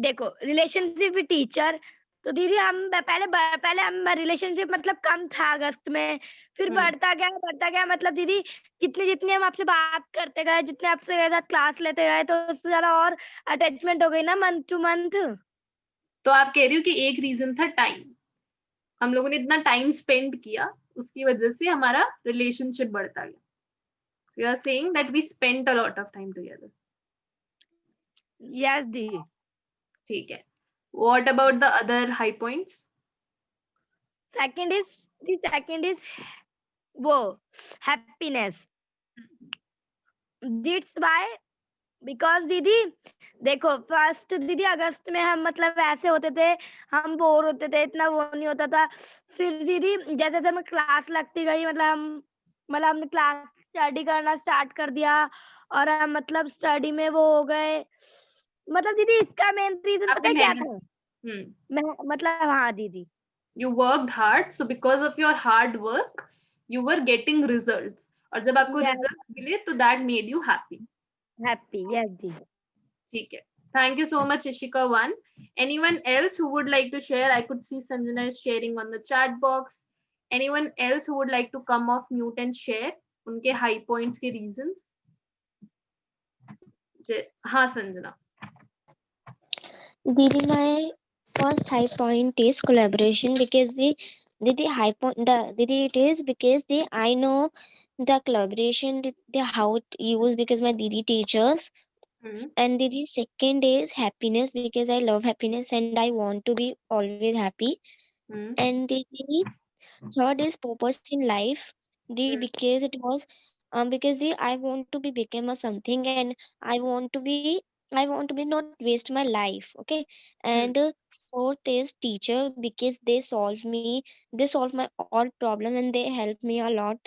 देखो रिलेशनशिप विद टीचर, तो दीदी हम पहले हम रिलेशनशिप मतलब कम था अगस्त में, फिर बढ़ता गया मतलब दीदी जितनी जितनी हम आपसे बात करते गए, जितने आपसे ज्यादा क्लास लेते गए, तो उससे ज्यादा और अटैचमेंट हो गई ना मंथ टू मंथ. तो आप कह रही हो कि एक रीजन था टाइम. हम लोगों ने इतना टाइम स्पेंड किया, उसकी वजह से हमारा रिलेशनशिप बढ़ता गया. You are saying that we spent a lot of time together. Yes didi. ठीक है. What about the other high points? Second is वो happiness. That's why, because didi देखो फर्स्ट दीदी अगस्त में हम मतलब ऐसे होते थे, हम बोर होते थे, इतना वो नहीं होता था. फिर दीदी जैसे जैसे हमें क्लास लगती गई, मतलब हमने क्लास स्टडी करना स्टार्ट कर दिया, और हम मतलब स्टडी में वो हो गए. मतलब दीदी इसका मेन रीजन पता आपने है क्या मेहनत. था? मतलब हाँ दीदी. You worked hard, so because of your hard work you were getting results, और जब आपको Yes, results मिले तो that made you happy. happy. Yes दीदी. ठीक है. Thank you so much Ishika 1. Anyone else who would like to share? I could see Sanjana is sharing on the chat box. Anyone else who would like to come off mute and share उनके high points के reasons? हाँ Sanjana. Didi, my first high point is collaboration, because the high point it is because I know the collaboration, the how it use, because my Didi teachers. And the second is happiness, because I love happiness and I want to be always happy. And the third is purpose in life, because it was because I want to be become a something, and I want to be not waste my life. Okay. And fourth is teacher, because they solve my all problem and they help me a lot.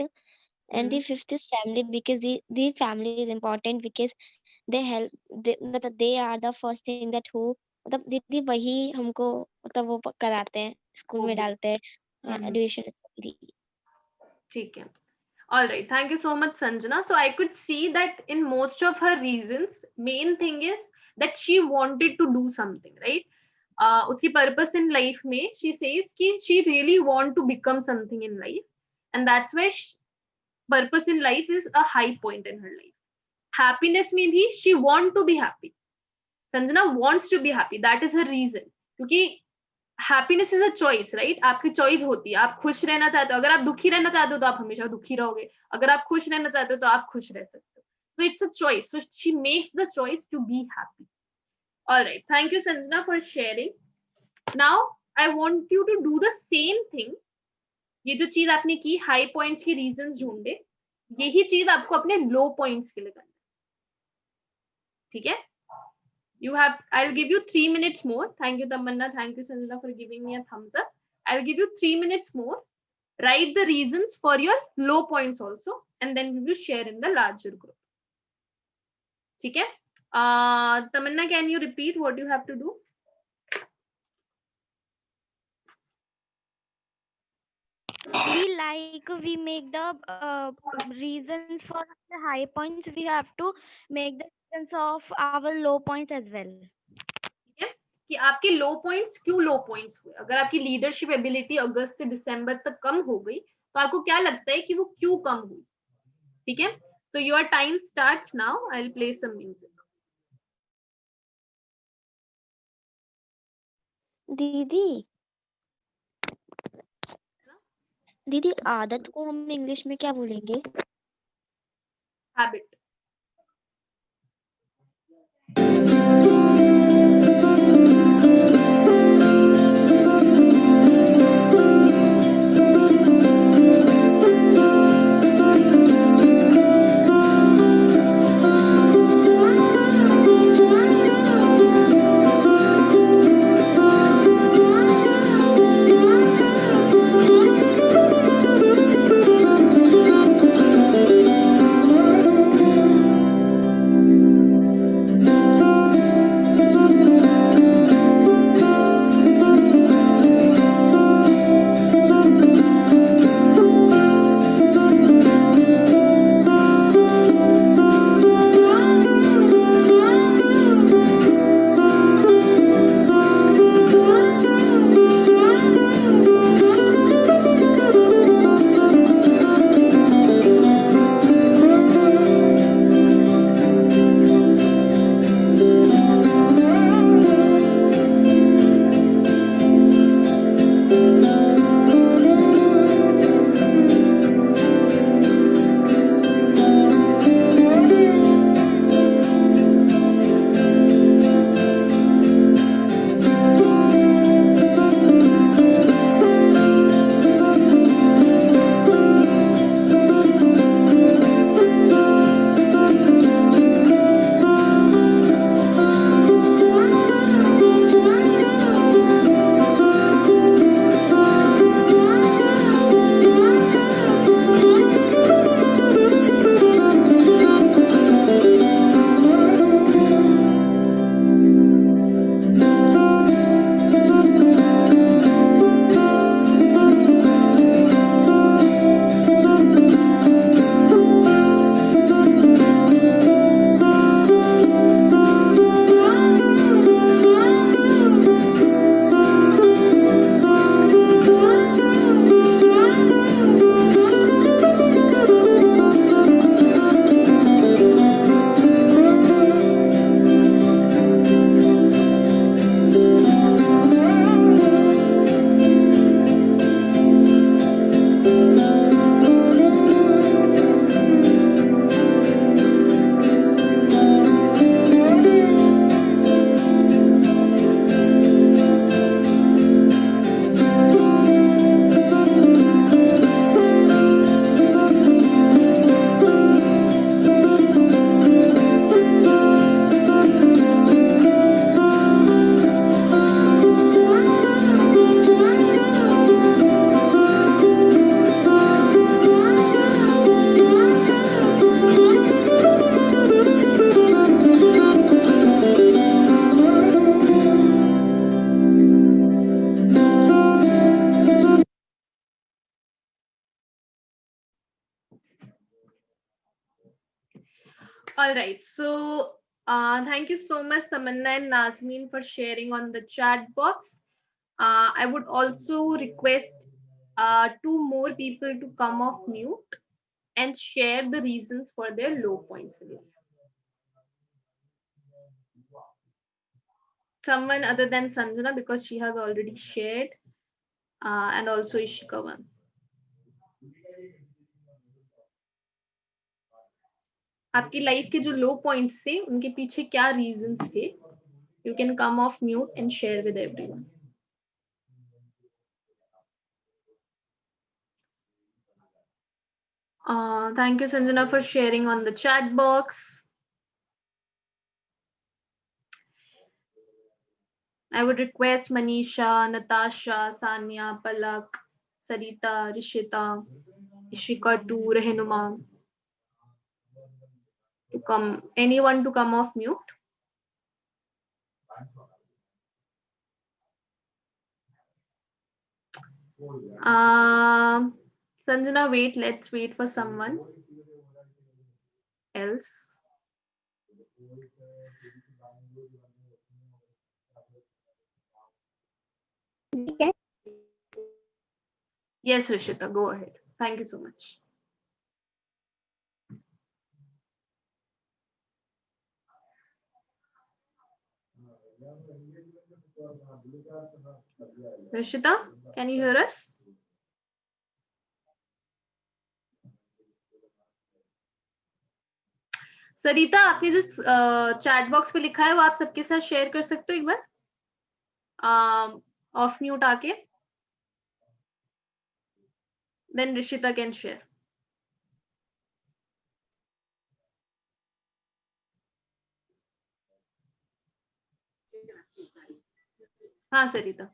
And the fifth is family, because the family is important, because they help they are the first thing that who मतलब दीदी वही हमको मतलब वो कराते हैं, school में डालते हैं एजुकेशन. ठीक है. All right, thank you so much Sanjana. So I could see that in most of her reasons main thing is that she wanted to do something, right? Uski purpose in life mein she says ki she really want to become something in life, and that's why purpose in life is a high point in her life. Happiness mein bhi she want to be happy. Sanjana wants to be happy, that is her reason. क्योंकि happiness is a choice, right? आपकी choice होती है. आप खुश रहना चाहते हो, अगर आप दुखी रहना चाहते हो तो आप हमेशा दुखी रहोगे, अगर आप खुश रहना चाहते हो तो आप खुश रह सकते हो. So it's a choice. So she makes the choice to be happy. All right. Thank you, Sanjana, for sharing. Now, I want you to do the same thing. ये जो चीज आपने की, हाई पॉइंट्स के रीजंस ढूंढे, यही चीज आपको अपने लो पॉइंट्स के लिए करना है. ठीक है? I'll give you 3 minutes more. Thank you Tamanna, thank you Sanjana for giving me a thumbs up. I'll give you 3 minutes more. Write the reasons for your low points also, and then we will share in the larger group. ठीक है? Tamanna, can you repeat what you have to do? We make the reasons for the high points, we have to make the reasons of our low points as well. ठीक है? कि आपके लो points क्यों लो points हुए. अगर आपकी leadership ability अगस्त से दिसंबर तक कम हो गई तो आपको क्या लगता है कि वो क्यों कम हुई. ठीक है? So your time starts now. I'll play some music. दीदी आदत को हम इंग्लिश में क्या बोलेंगे? Habit. All right. So thank you so much, Tamanna and Nazmeen, for sharing on the chat box. I would also request two more people to come off mute and share the reasons for their low points in life. Someone other than Sanjana, because she has already shared, and also Ishikawan. आपकी life के जो लो points थे उनके पीछे क्या reasons थे? You can come off mute and share with everyone. Thank you, Sanjana, for sharing on the chat box. I would request Manisha, Natasha, Sanya, Palak, Sarita, Rishita, Ishika, Rehnuma to come. Anyone to come off mute? Sanjana, wait. Let's wait for someone else. Yes, Rishita, go ahead. Thank you so much. Rishita, can you hear us? सरिता, आपने जो chat box पे लिखा है वो आप सबके साथ share कर सकते हो एक बार ऑफ म्यूट आके. Then Rishita can share. हाँ सरिता.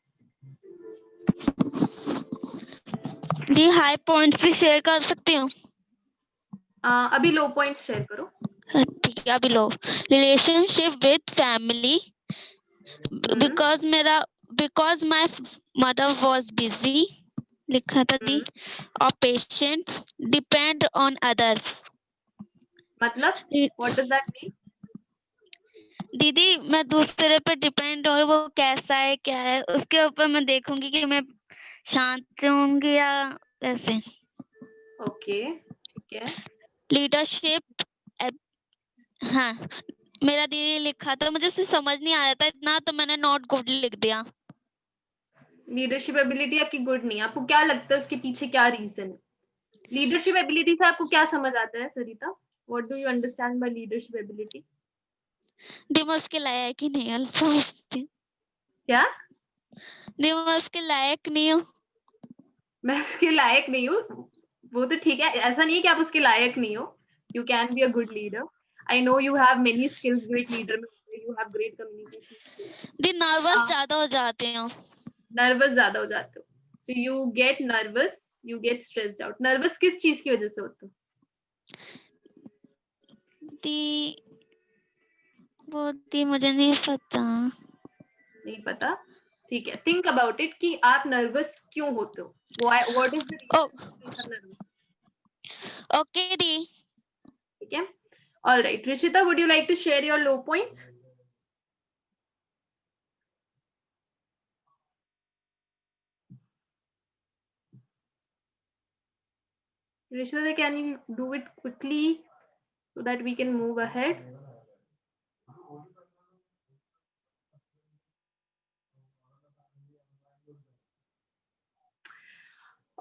जी हाई पॉइंट्स भी शेयर कर सकती हूँ. अभी लो पॉइंट्स शेयर करो. ठीक है, अभी लो. Relationship with family, because my mother was busy लिखा था दी, और पेशेंट्स डिपेंड ऑन अदर्स. मतलब व्हाट डज दैट मीन? दीदी मैं दूसरे पे डिपेंड और वो कैसा है क्या है उसके ऊपर मैं देखूंगी कि मैं शांत रहूंगी या ऐसे. ओके, ठीक है. लीडरशिप, हाँ मेरा दीदी लिखा था, मुझे उससे समझ नहीं आ रहा था इतना, तो मैंने नॉट गुड लिख दिया. लीडरशिप एबिलिटी आपकी गुड नहीं है. आपको क्या लगता है उसके पीछे क्या रीजन है? लीडरशिप एबिलिटी से आपको क्या समझ आता है Sarita? What do you understand by leadership ability? दिमाग उसके लायक ही नहीं है. क्या? दिमाग उसके लायक नहीं हो. मैं उसके लायक नहीं हूँ, वो तो ठीक है. ऐसा नहीं है कि आप उसके लायक नहीं हो. You can be a good leader. I know you have many skills great leader में. You have great communication skills. The nervous ज्यादा हो जाते हैं. नर्वस ज्यादा हो जाते हो. So you get nervous, you get stressed out. Nervous किस चीज की वजह से होते हो? वो मुझे नहीं पता. नहीं पता? ठीक है. Think about it कि आप नर्वस क्यों होते हो? What is the reason you are nervous? Okay दी. ठीक है. All right. Rishita, would you like to share your low points? Rishita, can you do it quickly so that we can move ahead?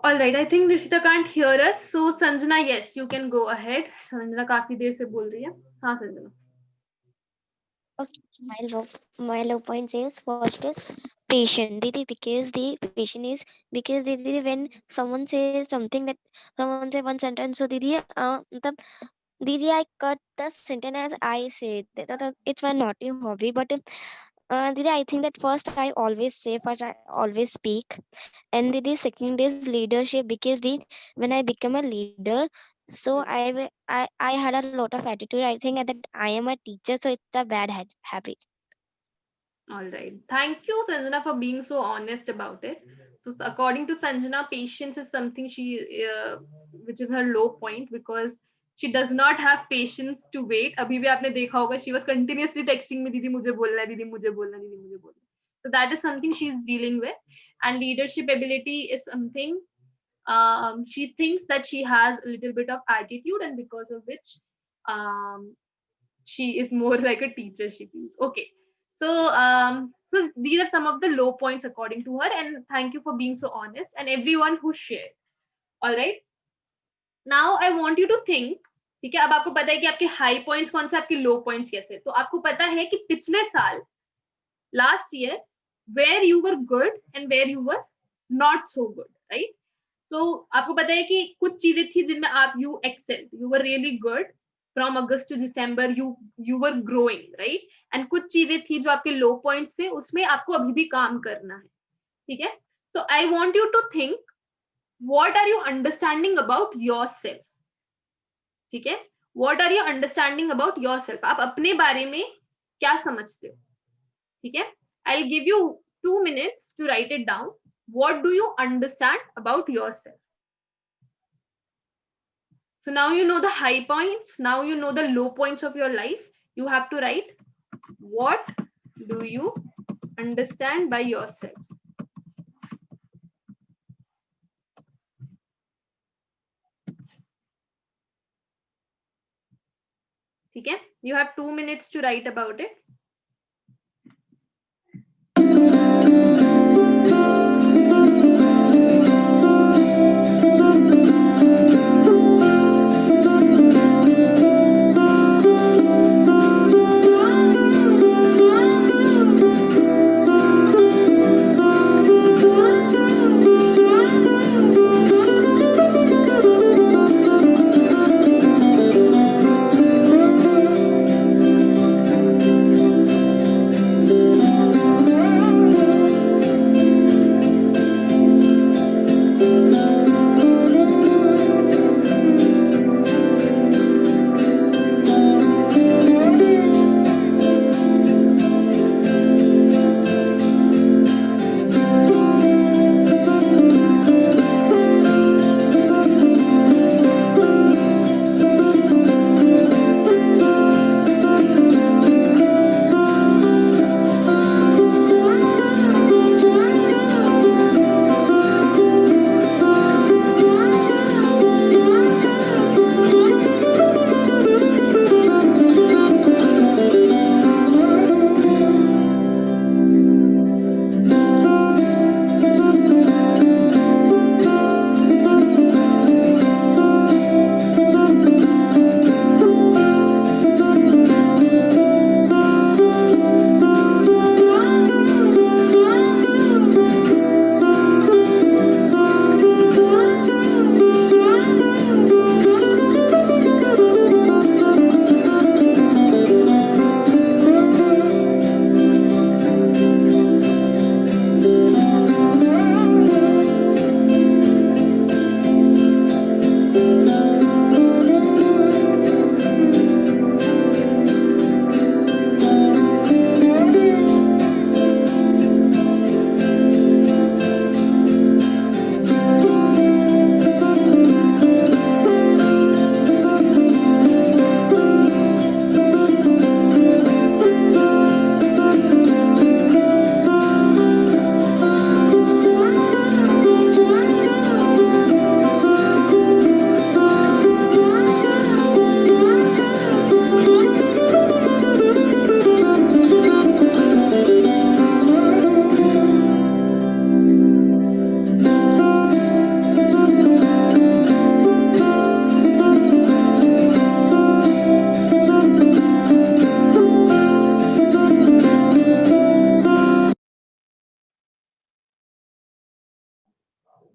All right, I think Rishita can't hear us. So Sanjana, yes, you can go ahead. Sanjana काफी देर से बोल रही है. हाँ Sanjana. Okay, my low point is first is patient, Didi, because the patient is because Didi, when someone says something that someone say one sentence, so Didi, Didi, I cut the sentence as I say. It's my naughty hobby, but Didi, I think that first I always say, first I always speak, and the second is leadership because when I become a leader, so I had a lot of attitude. I think that I am a teacher, so it's a bad habit. All right. Thank you, Sanjana, for being so honest about it. So according to Sanjana, patience is something which is her low point because she does not have patience to wait. अभी भी आपने देखा होगा, she was continuously texting me, दीदी मुझे बोलना है, दीदी मुझे बोलना है, दीदी मुझे बोलना है. So that is something she is dealing with. And leadership ability is something she thinks that she has a little bit of attitude, and because of which she is more like a teacher, she feels. Okay. So so these are some of the low points according to her, and thank you for being so honest and everyone who shared. All right. Now I want you to think. ठीक है, अब आपको पता है कि आपके high points कौन से, आपके लो पॉइंट्स कैसे. तो आपको पता है कि पिछले साल last year where you were good and where you were not so good, right. So आपको पता है कि कुछ चीजें थी जिनमें आप you excel, you were really good from August to December, you were growing, right. And कुछ चीजें थी जो आपके लो पॉइंट्स थे, उसमें आपको अभी भी काम करना है. ठीक है. So I want you to think what are you understanding about yourself. ठीक है. what are you understanding about yourself, आप अपने बारे में क्या समझते हो. ठीक है. I'll give you 2 minutes to write it down. What do you understand about yourself? So now you know the high points, now you know the low points of your life. You have to write what do you understand by yourself. ठीक है. You have 2 minutes to write about it.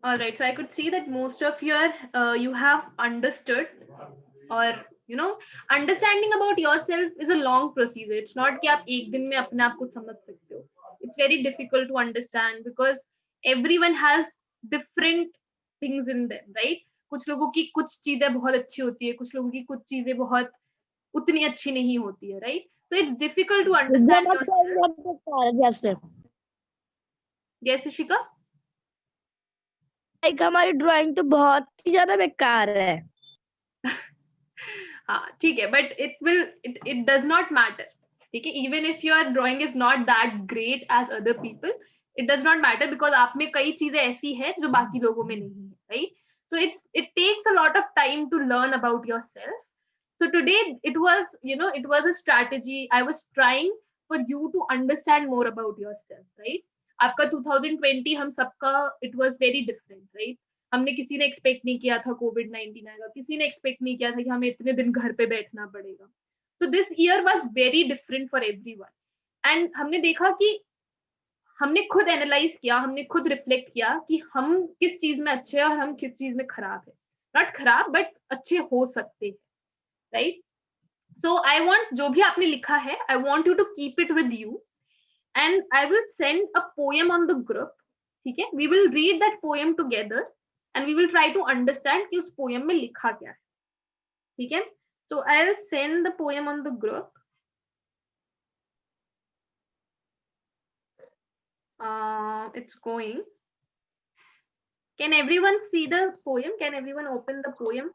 All right, so I could see that most of your you have understood, or understanding about yourself is a long procedure. It's not कि आप एक दिन में अपने आप को समझ सकते हो. It's very difficult to understand because everyone has different things in them, right? कुछ लोगों की कुछ चीजें बहुत अच्छी होती है, कुछ लोगों की कुछ चीजें बहुत उतनी अच्छी नहीं होती है, right? So it's difficult to understand yourself. Yes, Ishika? हमारी ड्राइंग तो बहुत ही ज्यादा बेकार है. हाँ ठीक है, but it does not matter. ठीक है, even if your drawing is not that great as other people, it does not matter because आप में कई चीजें ऐसी है जो बाकी लोगों में नहीं है, right? So it takes a lot of time to learn about yourself. So today it was a strategy. I was trying for you to understand more about yourself, right? आपका 2020 हम सबका it was very different, right? हमने किसी ने expect नहीं किया था कोविड-19 आएगा, किसी ने एक्सपेक्ट नहीं किया था कि हमें इतने दिन घर पे बैठना पड़ेगा. So this year was very different for everyone. And हमने देखा कि हमने खुद एनालाइज किया, हमने खुद रिफ्लेक्ट किया कि हम किस चीज में अच्छे हैं और हम किस चीज में खराब है. नॉट खराब बट अच्छे हो सकते हैं, राइट? सो आई वांट, जो भी आपने लिखा है, I want you to keep it with you and I will send a poem on the group. ठीक है, we will read that poem together and we will try to understand कि उस poem में लिखा क्या है. ठीक है, so I'll send the poem on the group. It's going. Can everyone see the poem? Can everyone open the poem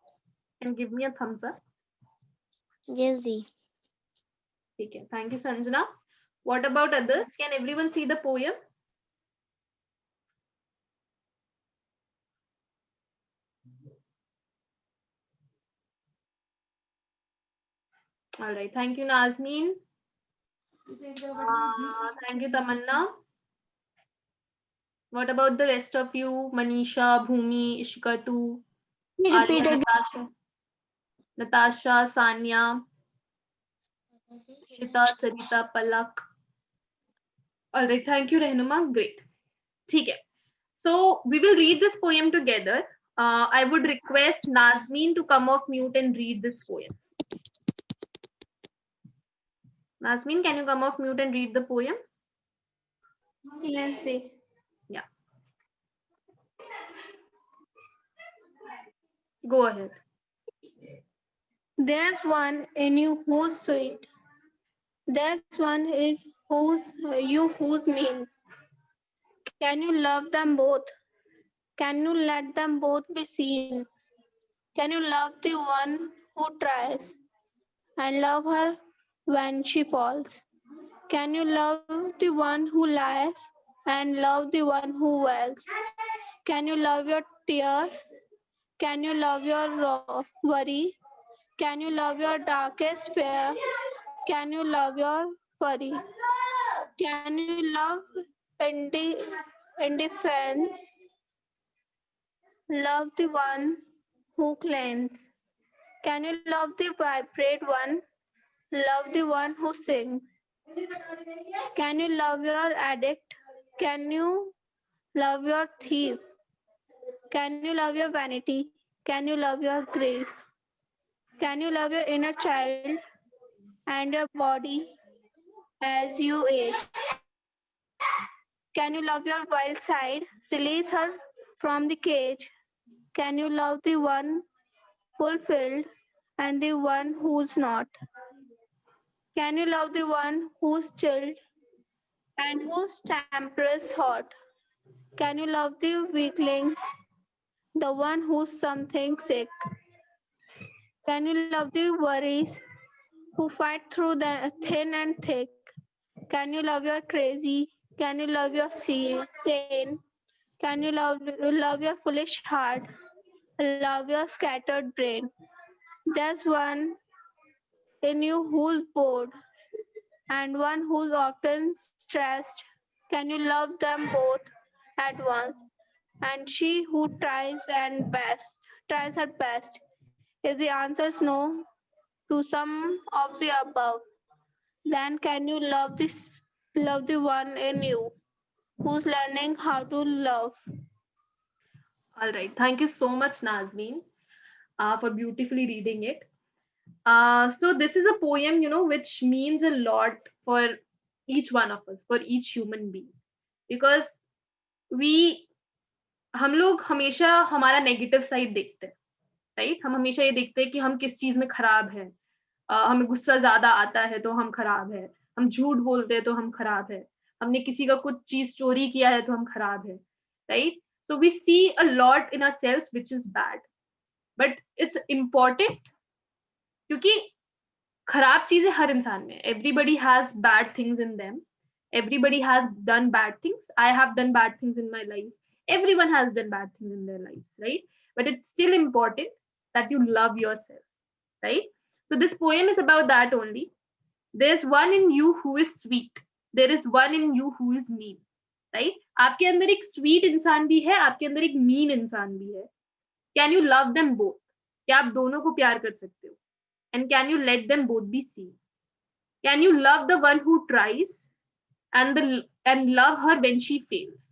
and give me a thumbs up? Yes, Di. Okay, thank you, Sanjana. What about others? Can everyone see the poem? All right, thank you, Nazmeen. Thank you, Tamanna. What about the rest of you? Manisha, Bhumi, Ishika too. Alia, Natasha, Sanya, Shita, Sarita, Palak. All right, thank you, Rehnuma. Great. ठीक है. So we will read this poem together. I would request Nazmeen to come off mute and read this poem. Nazmeen, can you come off mute and read the poem? Yes, Di. Yeah. Go ahead. There's one in you who's sweet. There's one is who's mean. Can you love them both? Can you let them both be seen? Can you love the one who tries and love her when she falls? Can you love the one who lies and love the one who wails? Can you love your tears? Can you love your worry? Can you love your darkest fear? Can you love your worry? Can you love indifference? Love the one who claims. Can you love the vibrate one? Love the one who sings. Can you love your addict? Can you love your thief? Can you love your vanity? Can you love your grief? Can you love your inner child and your body as you age? Can you love your wild side? Release her from the cage. Can you love the one fulfilled and the one who's not? Can you love the one who's chilled and whose temper is hot? Can you love the weakling, the one who's something sick? Can you love the worries who fight through the thin and thick? Can you love your crazy? Can you love your sane? Can you love your foolish heart? Love your scattered brain. There's one in you who's bored and one who's often stressed. Can you love them both at once? And she who tries her best. If the answer's no to some of the above, then can you love the one in you who's learning how to love? All right, thank you so much, Nazmeen, for beautifully reading it. So this is a poem, which means a lot for each one of us, for each human being, because हम लोग हमेशा हमारा negative side देखते हैं, right? हम हमेशा ये देखते हैं कि हम किस चीज में खराब है. हमें गुस्सा ज्यादा आता है तो हम खराब है, हम झूठ बोलते हैं तो हम खराब है, हमने किसी का कुछ चीज चोरी किया है तो हम खराब है, right? So we see a lot in ourselves which is bad, but it's important क्योंकि खराब चीजें हर इंसान में, everybody has bad things in them, everybody has done bad things. I have done bad things in my life. Everyone has done bad things in their lives, right? But it's still important that you love yourself, right? So this poem is about that only. There's one in you who is sweet. There is one in you who is mean, right? आपके अंदर एक sweet इंसान भी है, आपके अंदर एक mean इंसान भी है. Can you love them both? क्या आप दोनों को प्यार कर सकते हो? And can you let them both be seen? Can you love the one who tries and love her when she fails?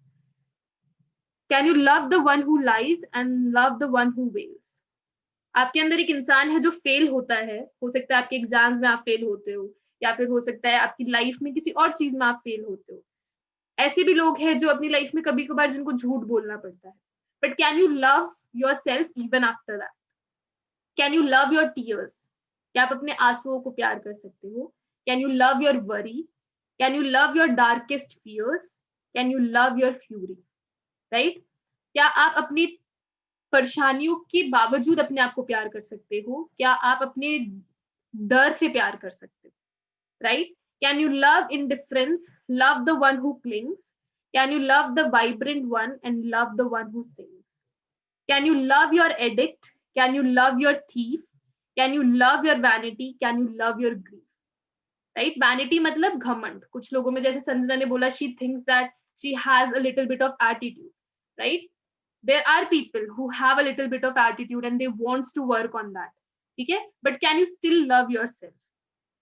Can you love the one who lies and love the one who wails? आपके अंदर एक इंसान है जो fail होता है, हो सकता है आपके एग्जाम्स में आप फेल होते हो, या फिर हो सकता है आपकी लाइफ में किसी और चीज में आप फेल होते हो. ऐसे भी लोग हैं जो अपनी लाइफ में कभी कभार जिनको झूठ बोलना पड़ता है. But can you love yourself even after that? Can you love your tears? क्या आप अपने आंसुओं को प्यार कर सकते हो? Can you love your worry? Can you love your darkest fears? Can you love your fury? Right? क्या आप अपनी परेशानियों के बावजूद अपने आप को प्यार कर सकते हो? क्या आप अपने डर से प्यार कर सकते हो? Right? Can you love indifference? Love the one who clings. Can you love the vibrant one and love the one who sings? Can you love your addict? Can you love your thief? Can you love your vanity? Can you love your grief? Right? Vanity मतलब घमंड. कुछ लोगों में, जैसे संजना ने बोला, she thinks that she has a little bit of attitude, right? There are people who have a little bit of attitude and they wants to work on that, ठीक है? But can you still love yourself?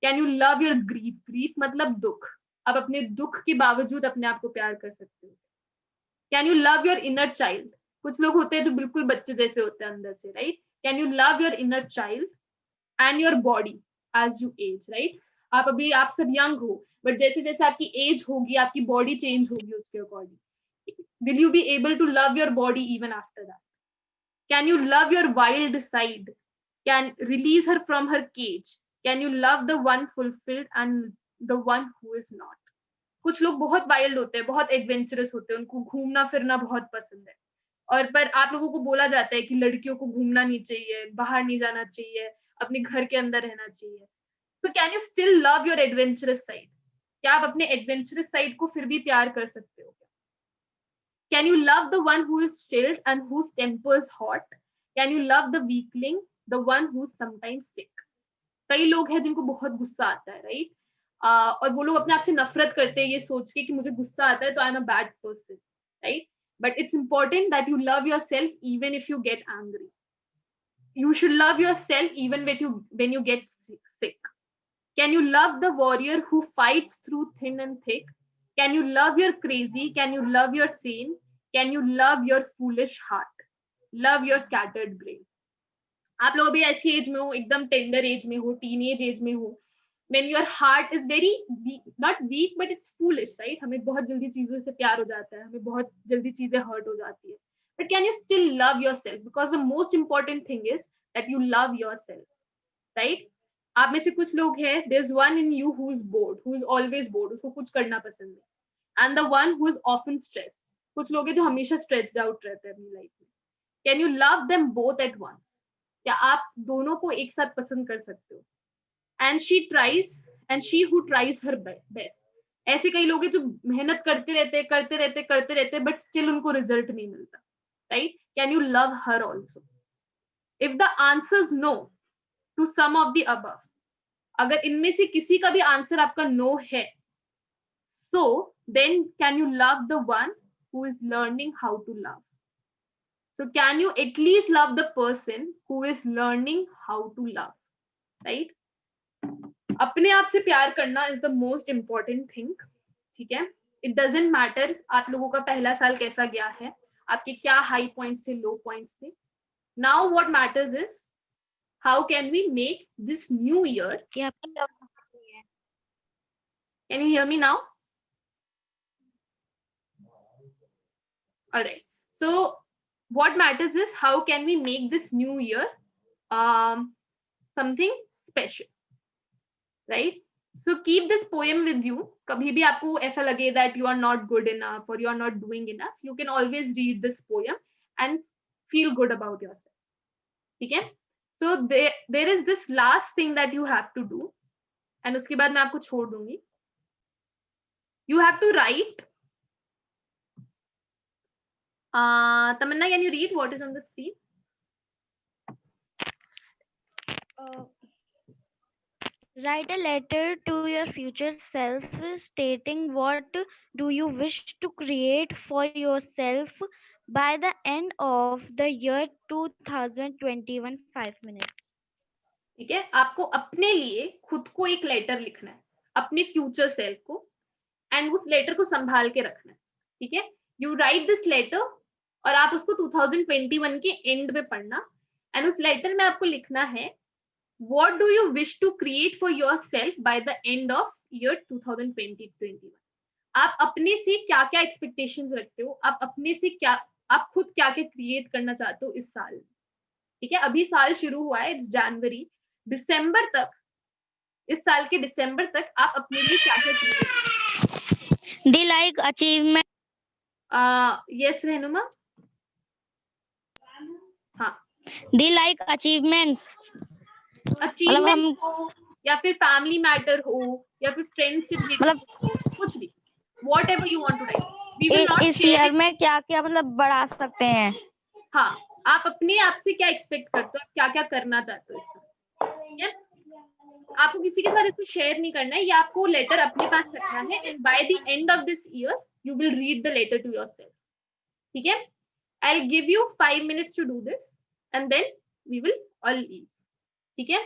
Can you love your grief? Grief मतलब दुख. आप अपने दुख के बावजूद अपने आप को प्यार कर सकते हो. Can you love your inner child? कुछ लोग होते हैं जो बिल्कुल बच्चे जैसे होते हैं अंदर से, right? Can you love your inner child and your body as you age, right? आप सब यंग हो, बट जैसे जैसे आपकी एज होगी आपकी बॉडी चेंज होगी उसके according. Will you be able to love your body even after that? Can you love your wild side? Can release her from her cage? Can you love the one fulfilled and the one who is not? कुछ लोग बहुत wild होते हैं, बहुत adventurous होते हैं, उनको घूमना फिरना बहुत पसंद है, और पर आप लोगों को बोला जाता है कि लड़कियों को घूमना नहीं चाहिए, बाहर नहीं जाना चाहिए, अपने घर के अंदर रहना चाहिए. So can you still love your adventurous side? क्या आप अपने adventurous side को फिर भी प्यार कर सकते हो? Can you love the one who is chilled and whose temper is hot? Can you love the weakling, the one who's sometimes sick? कई लोग हैं जिनको बहुत गुस्सा आता है, right? और वो लोग अपने आप से नफरत करते हैं ये सोच के कि मुझे गुस्सा आता है तो I am a bad person, right? But it's important that you love yourself even if you get angry. You should love yourself even when you get sick. Can you love the warrior who fights through thin and thick? Can you love your crazy? Can you love your sane? Can you love your foolish heart? Love your scattered brain. आप लोग अभी ऐसी as में हो, एकदम tender as में हो, teenage as में हो, when your heart is very weak, not weak but it's foolish, right? हमें बहुत जल्दी चीजों से प्यार हो जाता है, हमें बहुत जल्दी चीजें हर्ट हो जाती है. But can you still love yourself? Because the most important thing is that you love yourself, right? आप में से कुछ लोग हैं, there's one in you who is bored, who is always bored, उसको कुछ करना पसंद है, and the one who is often stressed. कुछ लोग हैं जो हमेशा stressed out रहते हैं अपनी लाइफ में. Can you love them both at once? क्या आप दोनों को एक साथ पसंद कर सकते हो? And she tries, and she who tries her best. ऐसे कई लोग हैं जो मेहनत करते रहते बट स्टिल उनको रिजल्ट नहीं मिलता, right? Can you love her also? If the answer is no to some of the above, अगर इनमें से किसी का भी आंसर आपका नो है, so then can you love the one who is learning how to love? So can you at least love the person who is learning how to love, right? अपने आप से प्यार करना is the most important thing, ठीक है? It doesn't matter आप लोगों का पहला साल कैसा गया है, आपके क्या हाई पॉइंट्स थे, लो पॉइंट्स थे. Now what matters is how can we make this new year? Can you hear me now? All right. So what matters is how can we make this new year something special, right? So keep this poem with you. कभी भी आपको ऐसा लगे that you are not good enough or you are not doing enough, you can always read this poem and feel good about yourself. ठीक है? So there is this last thing that you have to do, and उसके बाद मैं आपको छोड़ दूंगी. You have to write. Tamanna, can you read what is on the screen? Write a letter to your future self stating what do you wish to create for yourself by the end of the year 2021 5 minutes. ठीक है, आपको अपने लिए खुद को एक letter लिखना है, अपने फ्यूचर सेल्फ को, एंड उस लेटर को संभाल के रखना है. ठीक है, यू राइट दिस लेटर और आप उसको 2021 के एंड में पढ़ना, एंड उस लेटर में आपको लिखना है what do you wish to create for yourself by the end of year 2021. आप अपने से क्या क्या एक्सपेक्टेशंस रखते हो, आप अपने से क्या, आप खुद क्या क्या क्रिएट करना चाहते हो इस साल. ठीक है, अभी साल शुरू हुआ है, इट्स जनवरी. दिसंबर तक, इस साल के दिसंबर तक आप अपने लिए क्या क्या create. The like achievement. Yes Renuma. हाँ, The like achievements. अचीवमेंट्स हो या फिर फैमिली मैटर हो या फिर फ्रेंडशिप, मतलब कुछ भी, whatever you want to write. We will not is share. Year में क्या क्या मतलब बढ़ा सकते हैं. हाँ, आप अपने आप से क्या एक्सपेक्ट करते हो, क्या क्या करना चाहते हो इससे. ठीक है, आपको किसी के साथ इसको शेयर नहीं करना है, ये आपको लेटर अपने पास रखना है, and by the end of this year you will read the letter to yourself. ठीक है, I will give you 5 minutes to do this and then we will all leave. ठीक है,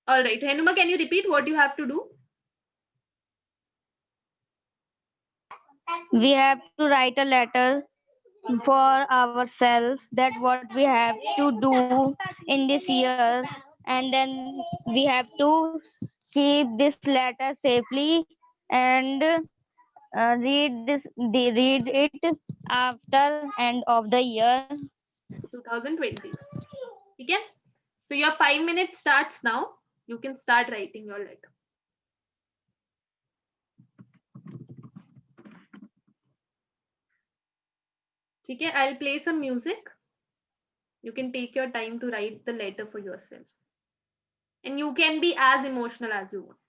all right, Henuma, can you repeat what you have to do? We have to write a letter for ourselves that what we have to do in this year, and then we have to keep this letter safely and read it after end of the year 2020. ठीक है, so your 5 minutes starts now. You can start writing your letter. ठीक है, I'll play some music. You can take your time to write the letter for yourself, and you can be as emotional as you want.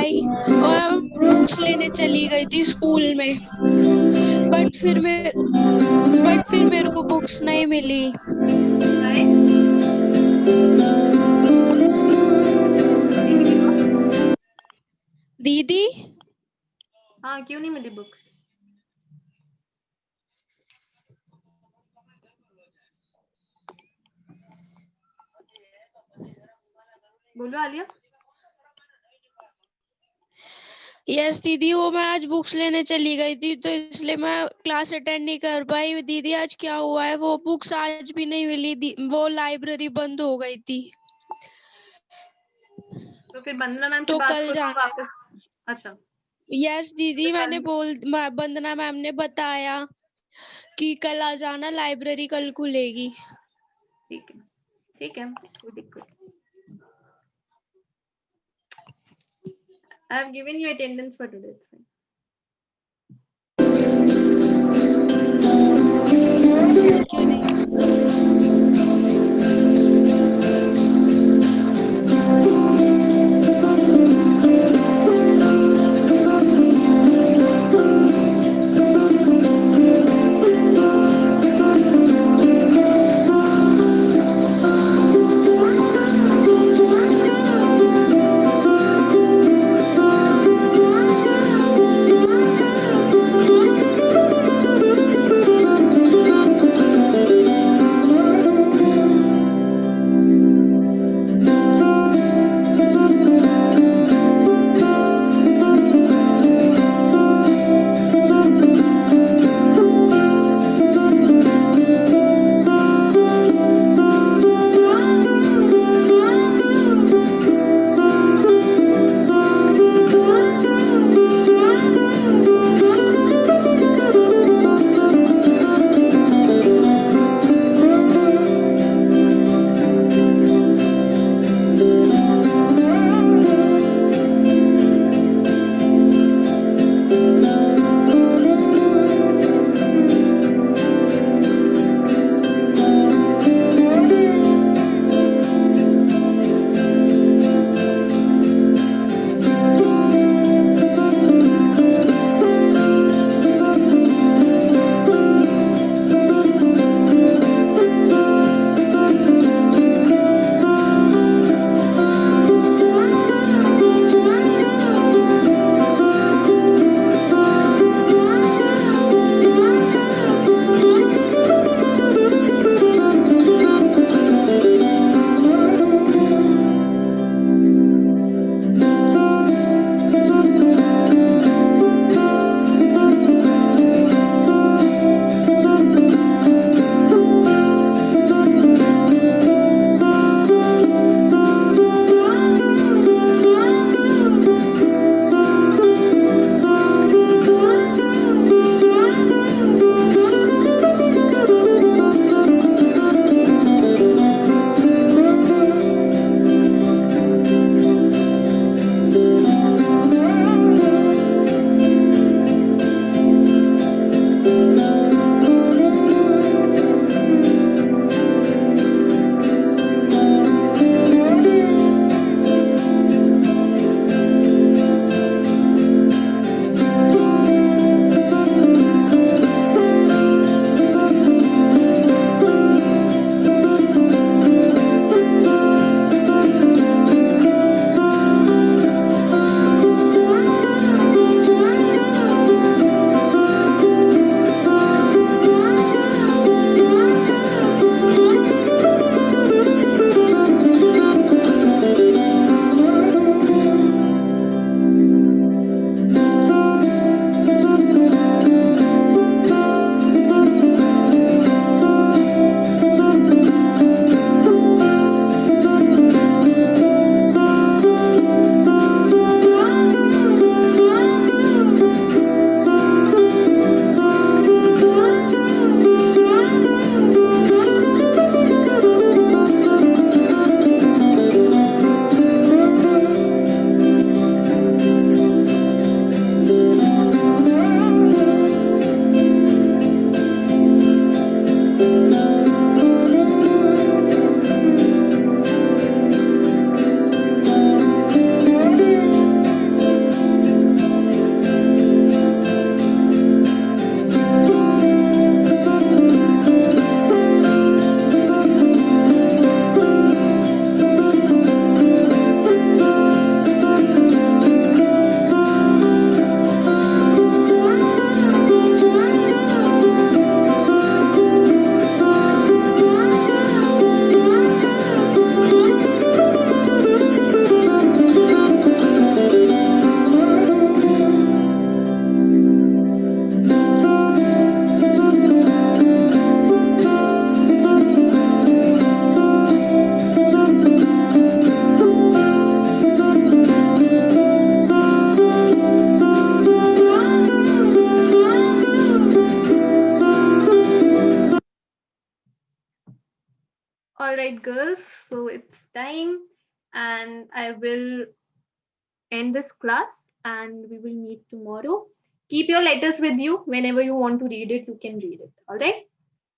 आई और books लेने चली गई थी school में, but फिर मेरे को बुक्स नहीं मिली। दीदी हाँ, क्यों नहीं मिली बुक्स? बोलो आलिया। यस दीदी, वो मैं आज बुक्स लेने चली गई थी तो इसलिए मैं क्लास अटेंड नहीं कर पाई। दीदी आज क्या हुआ है, वो बुक्स आज भी नहीं मिली, वो लाइब्रेरी बंद हो गई थी। तो फिर वंदना मैम से तो बात कल करो जाना है। वापस। अच्छा, यस दीदी, तो वंदना मैम ने बताया कि कल आ जाना, लाइब्रेरी कल खुलेगी। ठीक है, ठीक है, कोई दिक्कत। I have given you attendance for today. It's fine. All right, girls. So it's time, and I will end this class, and we will meet tomorrow. Keep your letters with you. Whenever you want to read it, you can read it. All right.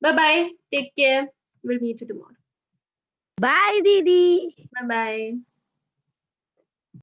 Bye bye. Take care. We'll meet you tomorrow. Bye, Didi. Bye bye.